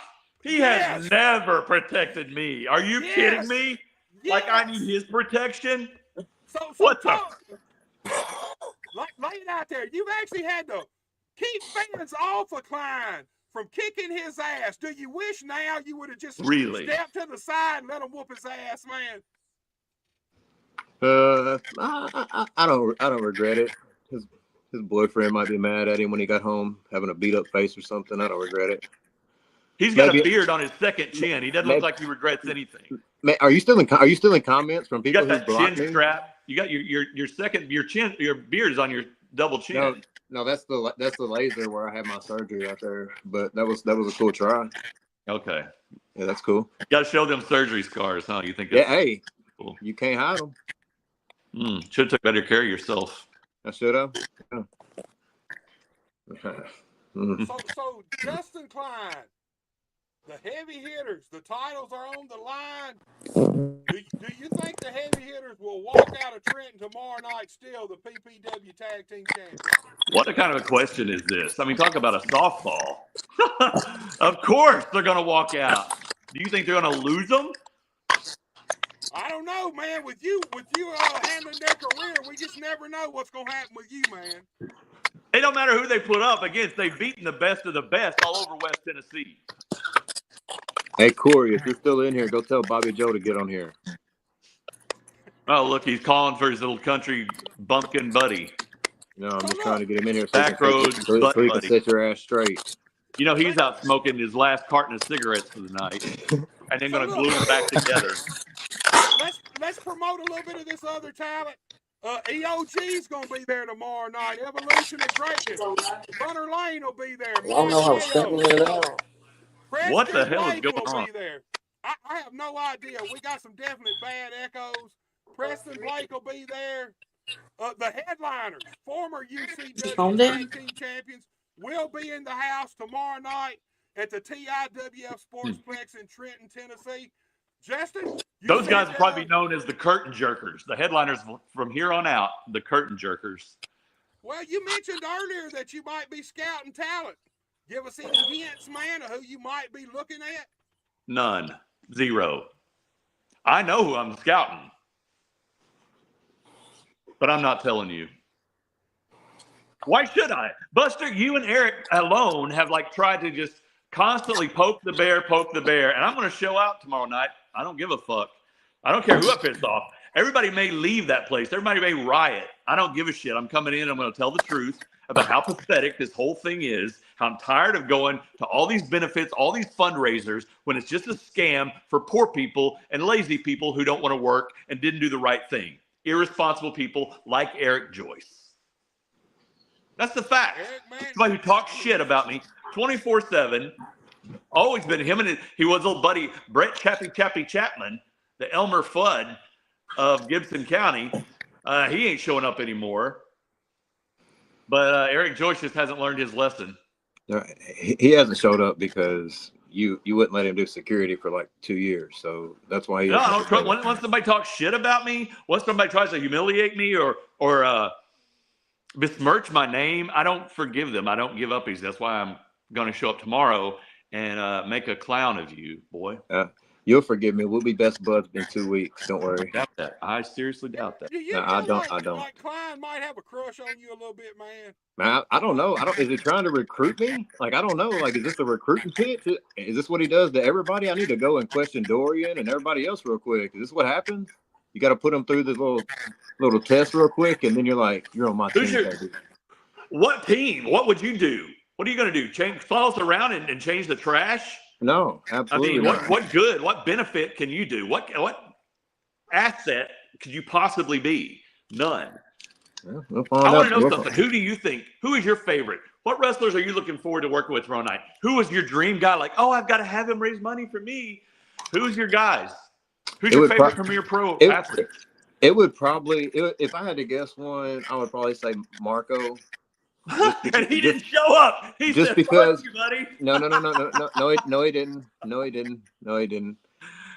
He Yes. has never protected me. Are you Yes. kidding me? Yes. Like I need his protection? So What lay it out there. You've actually had to keep fans off of Klein from kicking his ass. Do you wish now you would have just stepped to the side and let him whoop his ass, man? I don't regret it. His boyfriend might be mad at him when he got home, having a beat up face or something. I don't regret it. He's got a beard on his second chin. He doesn't look like he regrets anything. Are you still in comments from people you got who that blocked chin me? strap? You got your beard is on your double chin. No, that's the laser where I had my surgery out there. But that was a cool try. Okay. Yeah, that's cool. You got to show them surgery scars, huh? You think? Yeah, hey, cool. You can't hide them. Should have took better care of yourself. I should have. Yeah. So Justin Klein, the heavy hitters, the titles are on the line. Do you think the heavy hitters will walk out of Trenton tomorrow night still the PPW Tag Team Champions? What kind of a question is this? I mean, talk about a softball. Of course they're going to walk out. Do you think they're going to lose them? I don't know, man. With you handling their career, we just never know what's going to happen with you, man. It don't matter who they put up against. They've beaten the best of the best all over West Tennessee. Hey, Corey, if you're still in here, go tell Bobby Joe to get on here. Oh, look, he's calling for his little country bumpkin buddy. No, I'm just trying to get him in here so he can set your ass straight. You know, he's out smoking his last carton of cigarettes for the night, and then going to glue them back together. Let's promote a little bit of this other talent. EOG's going to be there tomorrow night. Evolution of Greatness. Gunner Lane will be there. I don't know how stepping it out. What the hell is going on? Be there. I have no idea. We got some definite bad echoes. Preston Blake will be there. The headliners, former UCW Tag Team champions, will be in the house tomorrow night at the TIWF Sportsplex in Trenton, Tennessee. Justin, those guys will probably be known as the Curtain Jerkers. The headliners from here on out, the Curtain Jerkers. Well, you mentioned earlier that you might be scouting talent. Give us any hints, man, of who you might be looking at? None. Zero. I know who I'm scouting, but I'm not telling you. Why should I? Buster, you and Eric alone have like tried to just constantly poke the bear, and I'm going to show out tomorrow night. I don't give a fuck. I don't care who I piss off. Everybody may leave that place. Everybody may riot. I don't give a shit. I'm coming in. I'm going to tell the truth about how pathetic this whole thing is, how I'm tired of going to all these benefits, all these fundraisers, when it's just a scam for poor people and lazy people who don't want to work and didn't do the right thing. Irresponsible people like Eric Joyce. That's the fact. Somebody who talks shit about me 24/7. Always been him, and he was old buddy Brett Chappie Chapman, the Elmer Fudd of Gibson County. He ain't showing up anymore. But Eric Joyce just hasn't learned his lesson. He hasn't showed up because you wouldn't let him do security for like 2 years. So that's why he. No, I don't trust. Once somebody talks shit about me, once somebody tries to humiliate me or besmirch my name, I don't forgive them. I don't give up easy. That's why I'm going to show up tomorrow and make a clown of you, boy. You'll forgive me. We'll be best buds in 2 weeks. Don't worry. I doubt that. I seriously doubt that. No, I don't. Like Klein might have a crush on you a little bit, man. Man, I don't know. Is he trying to recruit me? Like, I don't know. Like, is this a recruiting pitch? Is this what he does to everybody? I need to go and question Dorian and everybody else real quick. Is this what happens? You got to put them through this little test real quick, and then you're like, you're on my team, baby. What team? What would you do? What are you going to do? Follow us around and change the trash? No, absolutely. I mean, what good? What benefit can you do? What asset could you possibly be? None. Yeah, we'll I want to know something. Who do you think? Who is your favorite? What wrestlers are you looking forward to working with tomorrow night? Who is your dream guy? Like, oh, I've got to have him raise money for me. Who's your guys? Who's your favorite Premier Pro athlete? It would probably, if I had to guess one, I would probably say Marco. And he didn't show up. He just said, because, fuck you, buddy. No, he didn't.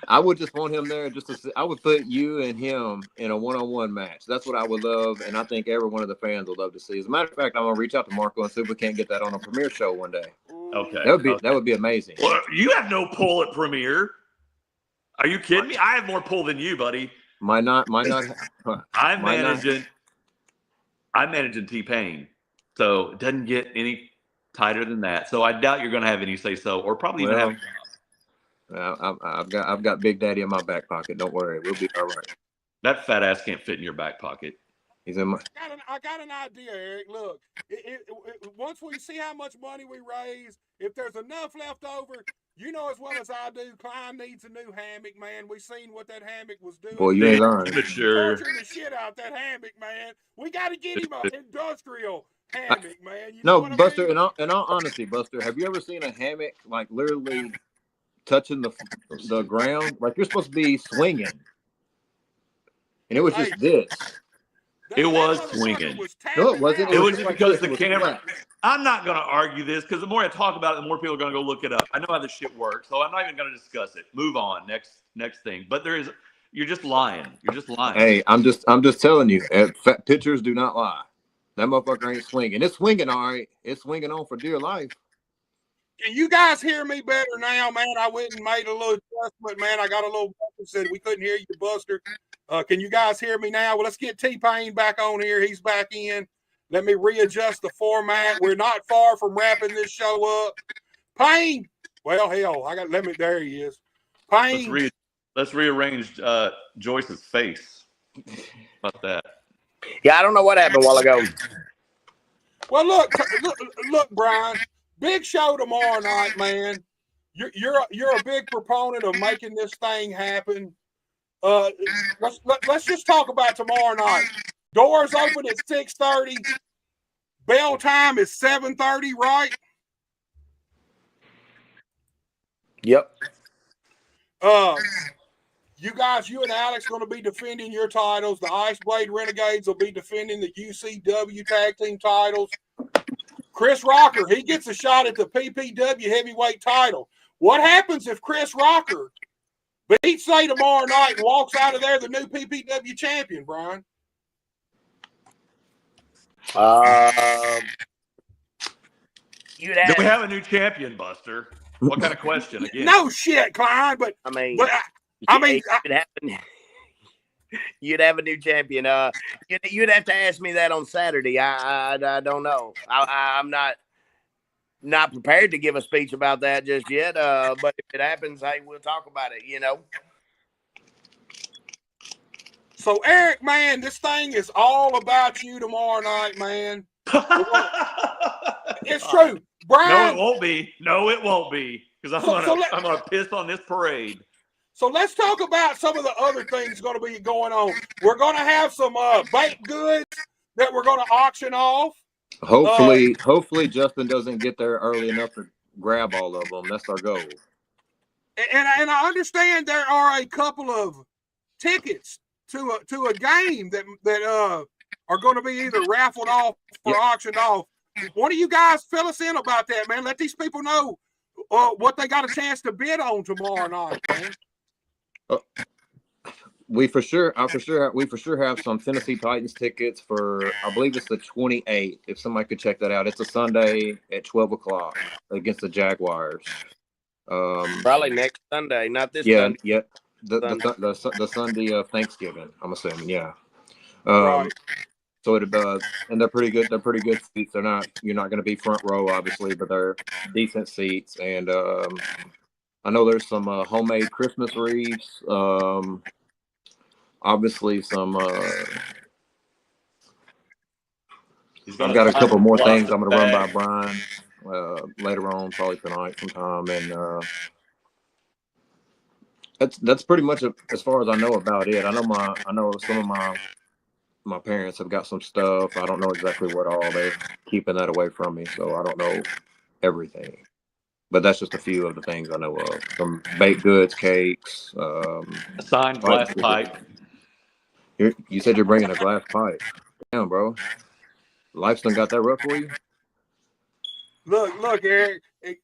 I would just want him there I would put you and him in a one-on-one match. That's what I would love, and I think every one of the fans would love to see. As a matter of fact, I'm gonna reach out to Marco and see if we can't get that on a premiere show one day. Okay. That would be amazing. Well, you have no pull at premiere. Are you kidding me? I have more pull than you, buddy. Might not. I'm managing T-Pain. So it doesn't get any tighter than that. So I doubt you're going to have any say so, or probably even have. I've got Big Daddy in my back pocket. Don't worry, we'll be all right. That fat ass can't fit in your back pocket. He's in my. I got an idea, Eric. Look, once we see how much money we raise, if there's enough left over, you know as well as I do, Klein needs a new hammock, man. We seen what that hammock was doing. Boy, you ain't lying. Sure. Torturing the shit out that hammock, man. We got to get him an industrial hammock, man. No, Buster. In all honesty, Buster, have you ever seen a hammock like literally touching the ground? Like you're supposed to be swinging, and it was just this. It was swinging. No, it wasn't. It was just because the camera. I'm not going to argue this because the more I talk about it, the more people are going to go look it up. I know how this shit works, so I'm not even going to discuss it. Move on. Next thing. But you're just lying. You're just lying. Hey, I'm just telling you. Pictures do not lie. That motherfucker ain't swinging. It's swinging all right. It's swinging on for dear life. Can you guys hear me better now, man? I went and made a little adjustment, man. I got a little said we couldn't hear you, Buster. Can you guys hear me now? Well, let's get T-Pain back on here. He's back in. Let me readjust the format. We're not far from wrapping this show up. Payne. Well, hell, there he is. Payne. Let's rearrange Joyce's face. How about that? Yeah, I don't know what happened a while ago. Well, look, Brian. Big show tomorrow night, man. You're a big proponent of making this thing happen. Let's just talk about tomorrow night. Doors open at 6:30. Bell time is 7:30, right? Yep. You and Alex going to be defending your titles. The Ice Blade Renegades will be defending the UCW tag team titles. Chris Rocker, he gets a shot at the PPW heavyweight title. What happens if Chris Rocker beats Say tomorrow night and walks out of there the new PPW champion, Brian? You'd Do we have, have a new champion, Buster? What kind of question again? No shit, Klein, but I mean, you'd have a new champion. You'd have to ask me that on Saturday. I don't know. I'm not prepared to give a speech about that just yet. But if it happens, hey, we'll talk about it. You know. So Eric, man, this thing is all about you tomorrow night, man. It's true, Brian. No, it won't be. No, it won't be. Because I'm gonna piss on this parade. So let's talk about some of the other things going to be going on. We're going to have some baked goods that we're going to auction off. Hopefully Justin doesn't get there early enough to grab all of them. That's our goal. And I understand there are a couple of tickets to a game that are going to be either raffled off or auctioned off. One of you guys fill us in about that, man. Let these people know what they got a chance to bid on tomorrow night, man. We for sure have some Tennessee Titans tickets for, I believe it's the 28th. If somebody could check that out, it's a Sunday at 12 o'clock against the Jaguars. Probably next Sunday, not this. Yeah, Sunday. yeah. The Sunday of Thanksgiving, I'm assuming. Yeah. Right. So it and they're pretty good. They're pretty good seats. You're not going to be front row, obviously, but they're decent seats. And I know there's some homemade Christmas wreaths. Obviously, some. I've got a couple more things I'm going to run by Brian later on, probably tonight sometime, and that's pretty much as far as I know about it. I know some of my parents have got some stuff. I don't know exactly what all. They're keeping that away from me, so I don't know everything. But that's just a few of the things I know of. Some baked goods, cakes. A signed glass pipe. You said you're bringing a glass pipe. Damn, bro. Life's done got that rough for you? Look, Eric.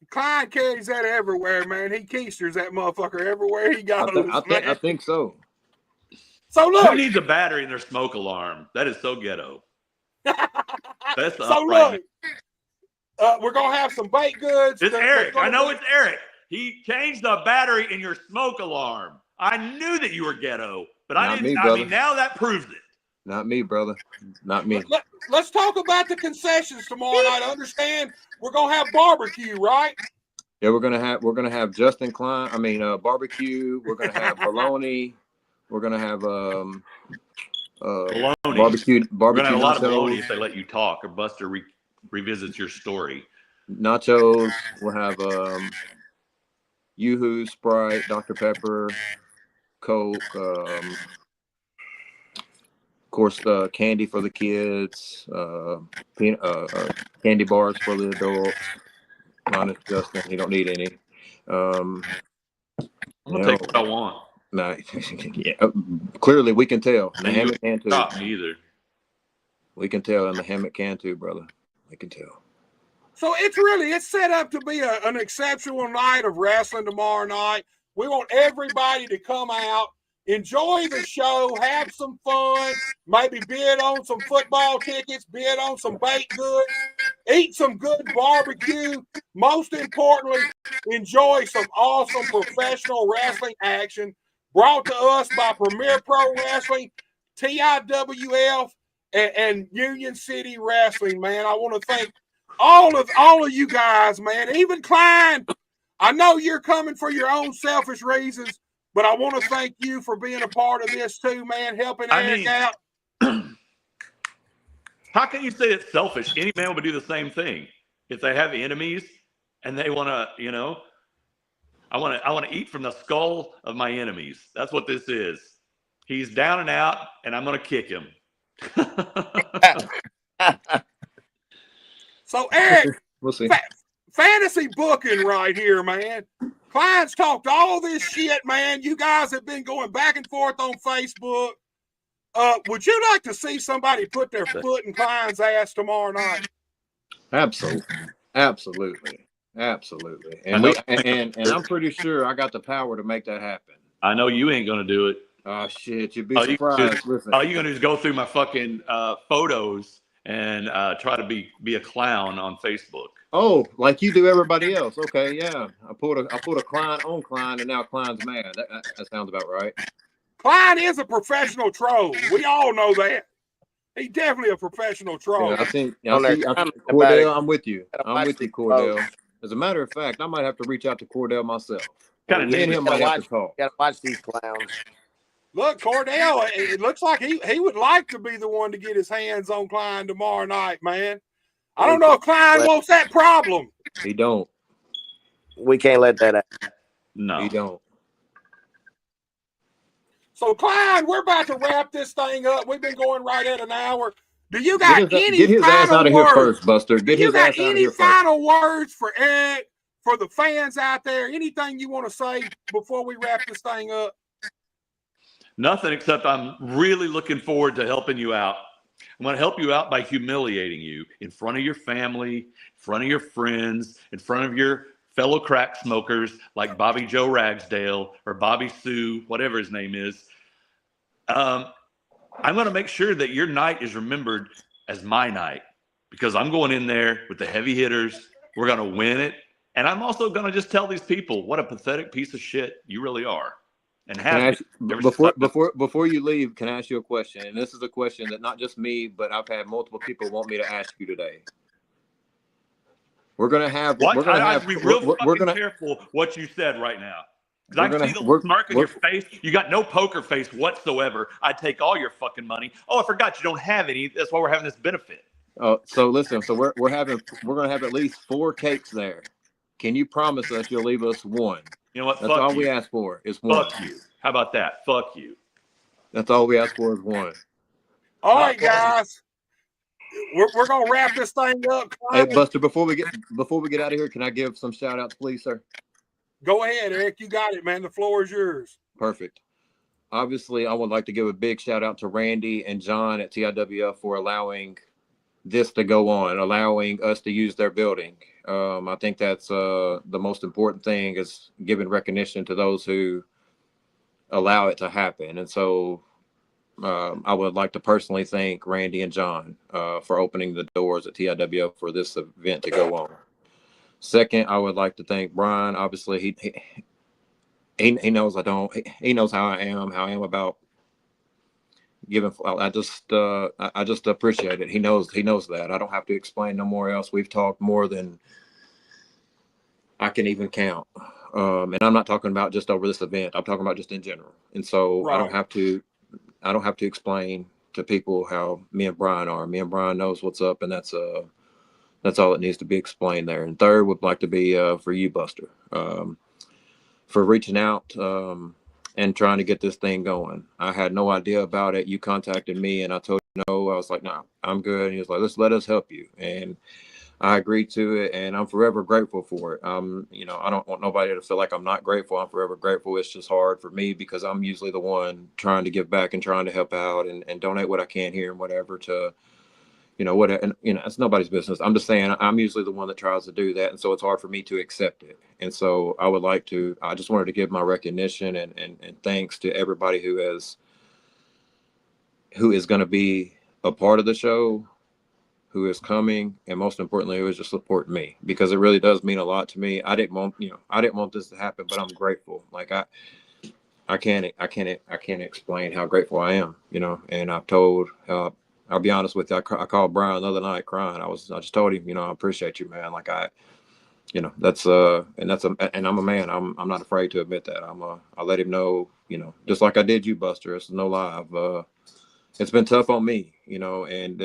Klein carries that everywhere, man. He keisters that motherfucker everywhere he goes. I think so. So look. Who needs a battery in their smoke alarm? That is so ghetto. That's so look. We're gonna have some baked goods. It's Eric. I know it's Eric. He changed the battery in your smoke alarm. I knew that you were ghetto, but I didn't. I mean, now that proves it. Not me, brother. Not me. Let's talk about the concessions tomorrow night. I understand we're gonna have barbecue, right? Yeah, we're gonna have Justin Klein. I mean, barbecue. We're gonna have bologna. We're gonna have barbecue. We're gonna have a lot of bologna if they let you talk, or Buster revisits your story. Nachos. We'll have Yoo-hoo, Sprite, Dr. Pepper, Coke. Of course, candy for the kids. Candy bars for the adults. Minus Justin, he don't need any. I'm gonna take what I want. Nah, yeah, clearly we can tell. The hammock can too. Not me either. We can tell, and the hammock can too, brother. We can tell. So it's set up to be an exceptional night of wrestling tomorrow night. We want everybody to come out, enjoy the show, have some fun, maybe bid on some football tickets, bid on some baked goods, eat some good barbecue. Most importantly, enjoy some awesome professional wrestling action brought to us by Premier Pro Wrestling, TIWF, and Union City Wrestling, man. I want to thank all of you guys, man. Even Klein, I know you're coming for your own selfish reasons, but I want to thank you for being a part of this too, man, helping Eric out. How can you say it's selfish? Any man would do the same thing. If they have enemies and they want to, I want to eat from the skull of my enemies. That's what this is. He's down and out, and I'm going to kick him. So, Eric, we'll see. Fantasy booking right here, man. Klein's talked all this shit, man. You guys have been going back and forth on Facebook. Would you like to see somebody put their foot in Klein's ass tomorrow night? Absolutely. And I'm pretty sure I got the power to make that happen. I know you ain't gonna do it. Oh shit, you'd be surprised. Listen, all you're gonna do is go through my fucking photos and try to be a clown on Facebook. oh, like you do everybody else. Okay, yeah. I pulled a Klein on Klein, and now Klein's mad. That sounds about right. Klein is a professional troll. We all know that. He's definitely a professional troll. Yeah, I see Cordell, I'm with you. Cordell. As a matter of fact, I might have to reach out to Cordell myself. Kind of Me and him might have to talk. Gotta watch these clowns. Look, Cordell, it looks like he would like to be the one to get his hands on Klein tomorrow night, man. I don't know if Klein wants that problem. He don't. We can't let that happen. No. He don't. So, Klein, we're about to wrap this thing up. We've been going right at an hour. Do you got any get his ass out of here first, Buster? Get his ass out of here first. Any final words for Eric, for the fans out there? Anything you want to say before we wrap this thing up? Nothing, except I'm really looking forward to helping you out. I'm going to help you out by humiliating you in front of your family, in front of your friends, in front of your fellow crack smokers like Bobby Joe Ragsdale or Bobby Sue, whatever his name is. I'm going to make sure that your night is remembered as my night, because I'm going in there with the heavy hitters. We're going to win it. And I'm also going to just tell these people what a pathetic piece of shit you really are. And before you leave, can I ask you a question? And this is a question that not just me, but I've had multiple people want me to ask you today. We're gonna have. We're gonna be real careful what you said right now. Because I see the smirk on your face. You got no poker face whatsoever. I take all your fucking money. Oh, I forgot you don't have any. That's why we're having this benefit. So listen. So we're gonna have at least 4 cakes there. Can you promise us you'll leave us one? You know what? That's all we ask for is one. Fuck you. How about that? Fuck you. That's all we ask for is one. All right, guys. We're gonna wrap this thing up. Hey, Buster, before we get out of here, can I give some shout outs, please, sir? Go ahead, Eric. You got it, man. The floor is yours. Perfect. Obviously, I would like to give a big shout out to Randy and John at TIWF for allowing this to go on, allowing us to use their building. I think that's the most important thing, is giving recognition to those who allow it to happen. And so I would like to personally thank Randy and John for opening the doors at TIWF for this event to go on. Second, I would like to thank Brian. Obviously, he knows he knows how I am about giving. I just appreciate it. He knows that. I don't have to explain no more else. We've talked more than I can even count. And I'm not talking about just over this event. I'm talking about just in general. And so right. I don't have to explain to people how me and Brian are. Me and Brian knows what's up, and that's all that needs to be explained there. And third would like to be for you, Buster, for reaching out and trying to get this thing going. I had no idea about it. You contacted me, and I told you no. I was like, no, I'm good. And he was like, let us help you. And I agreed to it, and I'm forever grateful for it. I don't want nobody to feel like I'm not grateful. I'm forever grateful. It's just hard for me because I'm usually the one trying to give back and trying to help out and donate what I can here and whatever to, it's nobody's business. I'm just saying I'm usually the one that tries to do that. And so it's hard for me to accept it. And so I just wanted to give my recognition and thanks to everybody who is going to be a part of the show, who is coming, and most importantly, who is just supporting me, because it really does mean a lot to me. I didn't want this to happen, but I'm grateful. Like I can't explain how grateful I am, and I've told, I'll be honest with you. I called Brian the other night crying. I just told him, I appreciate you, man. Like and I'm a man. I'm not afraid to admit that. I let him know, just like I did you, Buster. It's no lie. It's been tough on me, and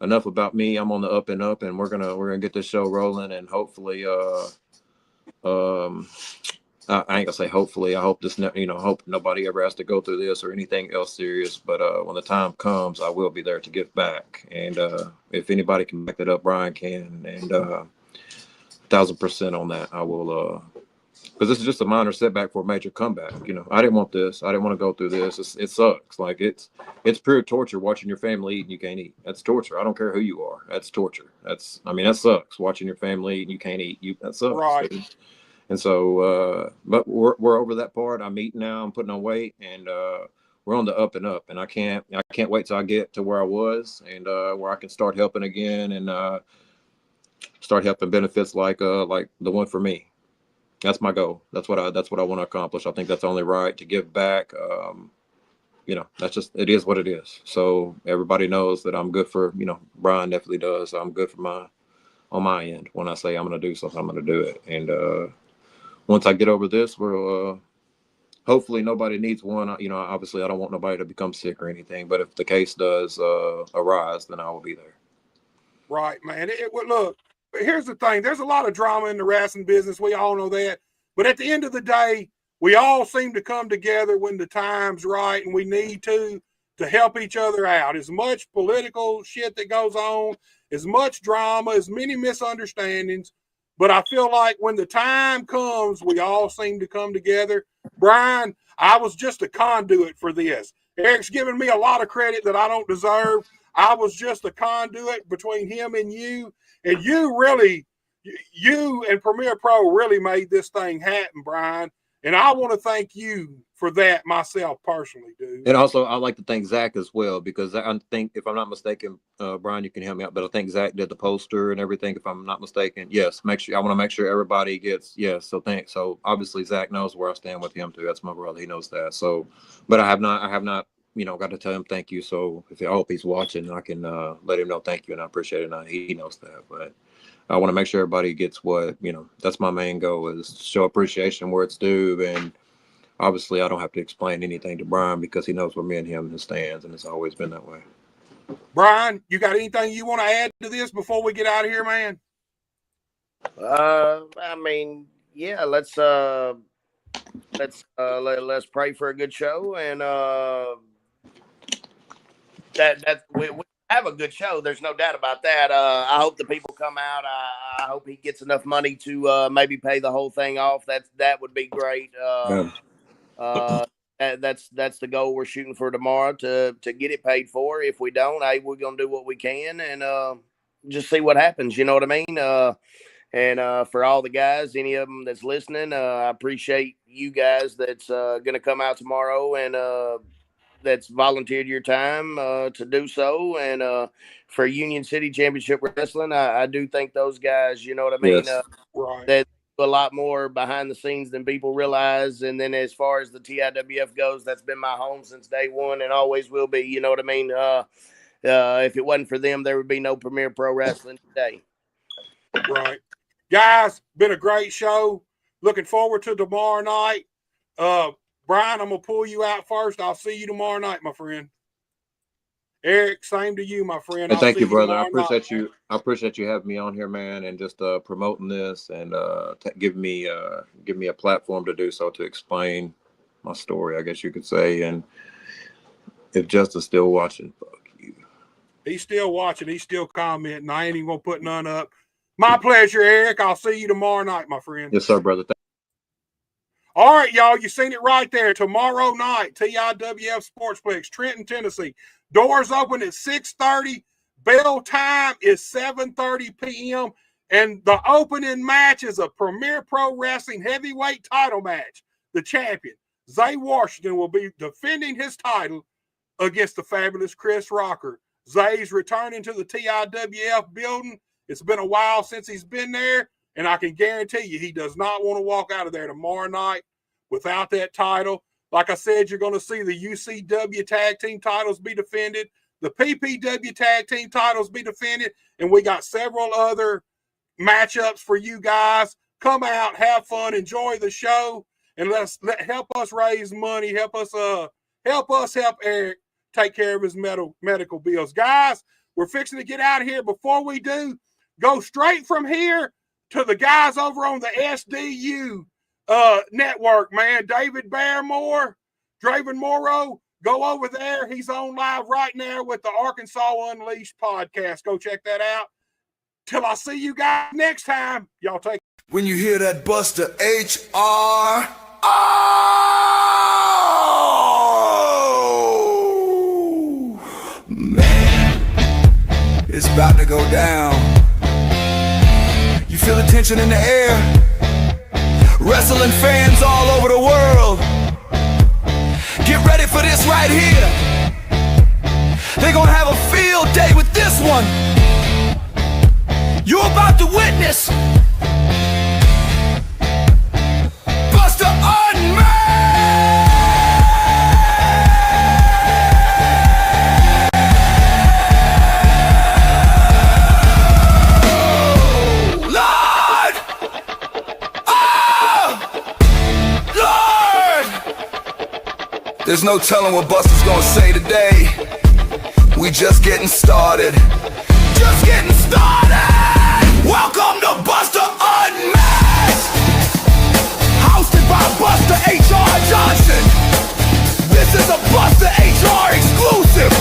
enough about me. I'm on the up and up, and we're gonna get this show rolling, and hopefully, I ain't gonna say hopefully. I hope hope nobody ever has to go through this or anything else serious. But when the time comes, I will be there to give back. And if anybody can back that up, Brian can. And 1,000% on that, I will. because this is just a minor setback for a major comeback. You know, I didn't want this. I didn't want to go through this. It sucks. Like it's pure torture watching your family eat and you can't eat. That's torture. I don't care who you are. That's torture. That sucks. Watching your family eat and you can't eat. That sucks. Right. And so, but we're over that part. I'm eating now. I'm putting on weight, and we're on the up and up. And I can't wait till I get to where I was and where I can start helping again and start helping benefits like the one for me. That's my goal. That's what I want to accomplish. I think that's only right to give back. You know, it is what it is. So everybody knows that I'm good for, you know, Brian definitely does. I'm good for on my end. When I say I'm going to do something, I'm going to do it. And once I get over this, we'll hopefully nobody needs one. You know, obviously I don't want nobody to become sick or anything, but if the case does arise, then I will be there. Right, man. Look, here's the thing. There's a lot of drama in the wrestling business. We all know that. But at the end of the day, we all seem to come together when the time's right, and we need to help each other out. As much political shit that goes on, as much drama, as many misunderstandings. But I feel like when the time comes, we all seem to come together. Brian, I was just a conduit for this. Eric's giving me a lot of credit that I don't deserve. I was just a conduit between him and you. And you and Premier Pro really made this thing happen, Brian. And I want to thank you for that myself personally, dude. And also, I'd like to thank Zach as well, because I think, if I'm not mistaken, Brian, you can help me out, but I think Zach did the poster and everything, if I'm not mistaken. Yes, I want to make sure everybody gets, yes, so thanks. So obviously Zach knows where I stand with him too. That's my brother. He knows that. So, but I have not, you know, got to tell him thank you. So I hope he's watching, I can let him know thank you, and I appreciate it. And he knows that, but I want to make sure everybody gets what, you know, that's my main goal, is show appreciation where it's due. And obviously I don't have to explain anything to Brian, because he knows where me and him stands, and it's always been that way. Brian, you got anything you want to add to this before we get out of here, man? I mean, yeah, let's pray for a good show, and that we have a good show. There's no doubt about that. I hope the people come out. I hope he gets enough money to maybe pay the whole thing off. That would be great. That's the goal we're shooting for tomorrow, to get it paid for. If we don't, we're gonna do what we can and just see what happens. You know what I mean? And for all the guys, any of them that's listening, I appreciate you guys that's gonna come out tomorrow and that's volunteered your time to do so. And for Union City Championship Wrestling, I do thank those guys. You know what I mean? Yes. Right. That a lot more behind the scenes than people realize. And then as far as the TIWF goes, that's been my home since day one and always will be. You know what I mean? If it wasn't for them, there would be no Premier Pro Wrestling today. Right. Guys, been a great show. Looking forward to tomorrow night. Brian, I'm going to pull you out first. I'll see you tomorrow night, my friend. Eric, same to you, my friend. And thank you, brother. I appreciate you. I appreciate you having me on here, man, and just promoting this and give me a platform to do so, to explain my story, I guess you could say. And if Justin's still watching, fuck you. He's still watching. He's still commenting. I ain't even going to put none up. My pleasure, Eric. I'll see you tomorrow night, my friend. Yes, sir, brother. All right, y'all. You seen it right there. Tomorrow night, TIWF Sportsplex, Trenton, Tennessee. Doors open at 6:30. Bell time is 7:30 p.m. And the opening match is a Premier Pro Wrestling heavyweight title match. The champion, Zay Washington, will be defending his title against the fabulous Chris Rocker. Zay's returning to the TIWF building. It's been a while since he's been there, and I can guarantee you he does not want to walk out of there tomorrow night without that title. Like I said, you're going to see the UCW tag team titles be defended, the PPW tag team titles be defended, and we got several other matchups for you guys. Come out, have fun, enjoy the show, and help us raise money. Help us help Eric take care of his medical bills. Guys, we're fixing to get out of here. Before we do, go straight from here to the guys over on the SDU network, man. David Barrymore, Draven Morrow, go over there. He's on live right now with the Arkansas Unleashed podcast. Go check that out. Till I see you guys next time, y'all take When you hear that Buster HR, oh man, it's about to go down. You feel the tension in the air. Wrestling fans all over the world, get ready for this right here. They're gonna have a field day with this one. You're about to witness Buster Unmasked! Oh, Lord! Oh, Lord! There's no telling what Buster's gonna say today. We just getting started. Just getting started! Welcome to Buster Unmasked! Hosted by Buster H.R. Johnson. This is a Buster H.R. exclusive.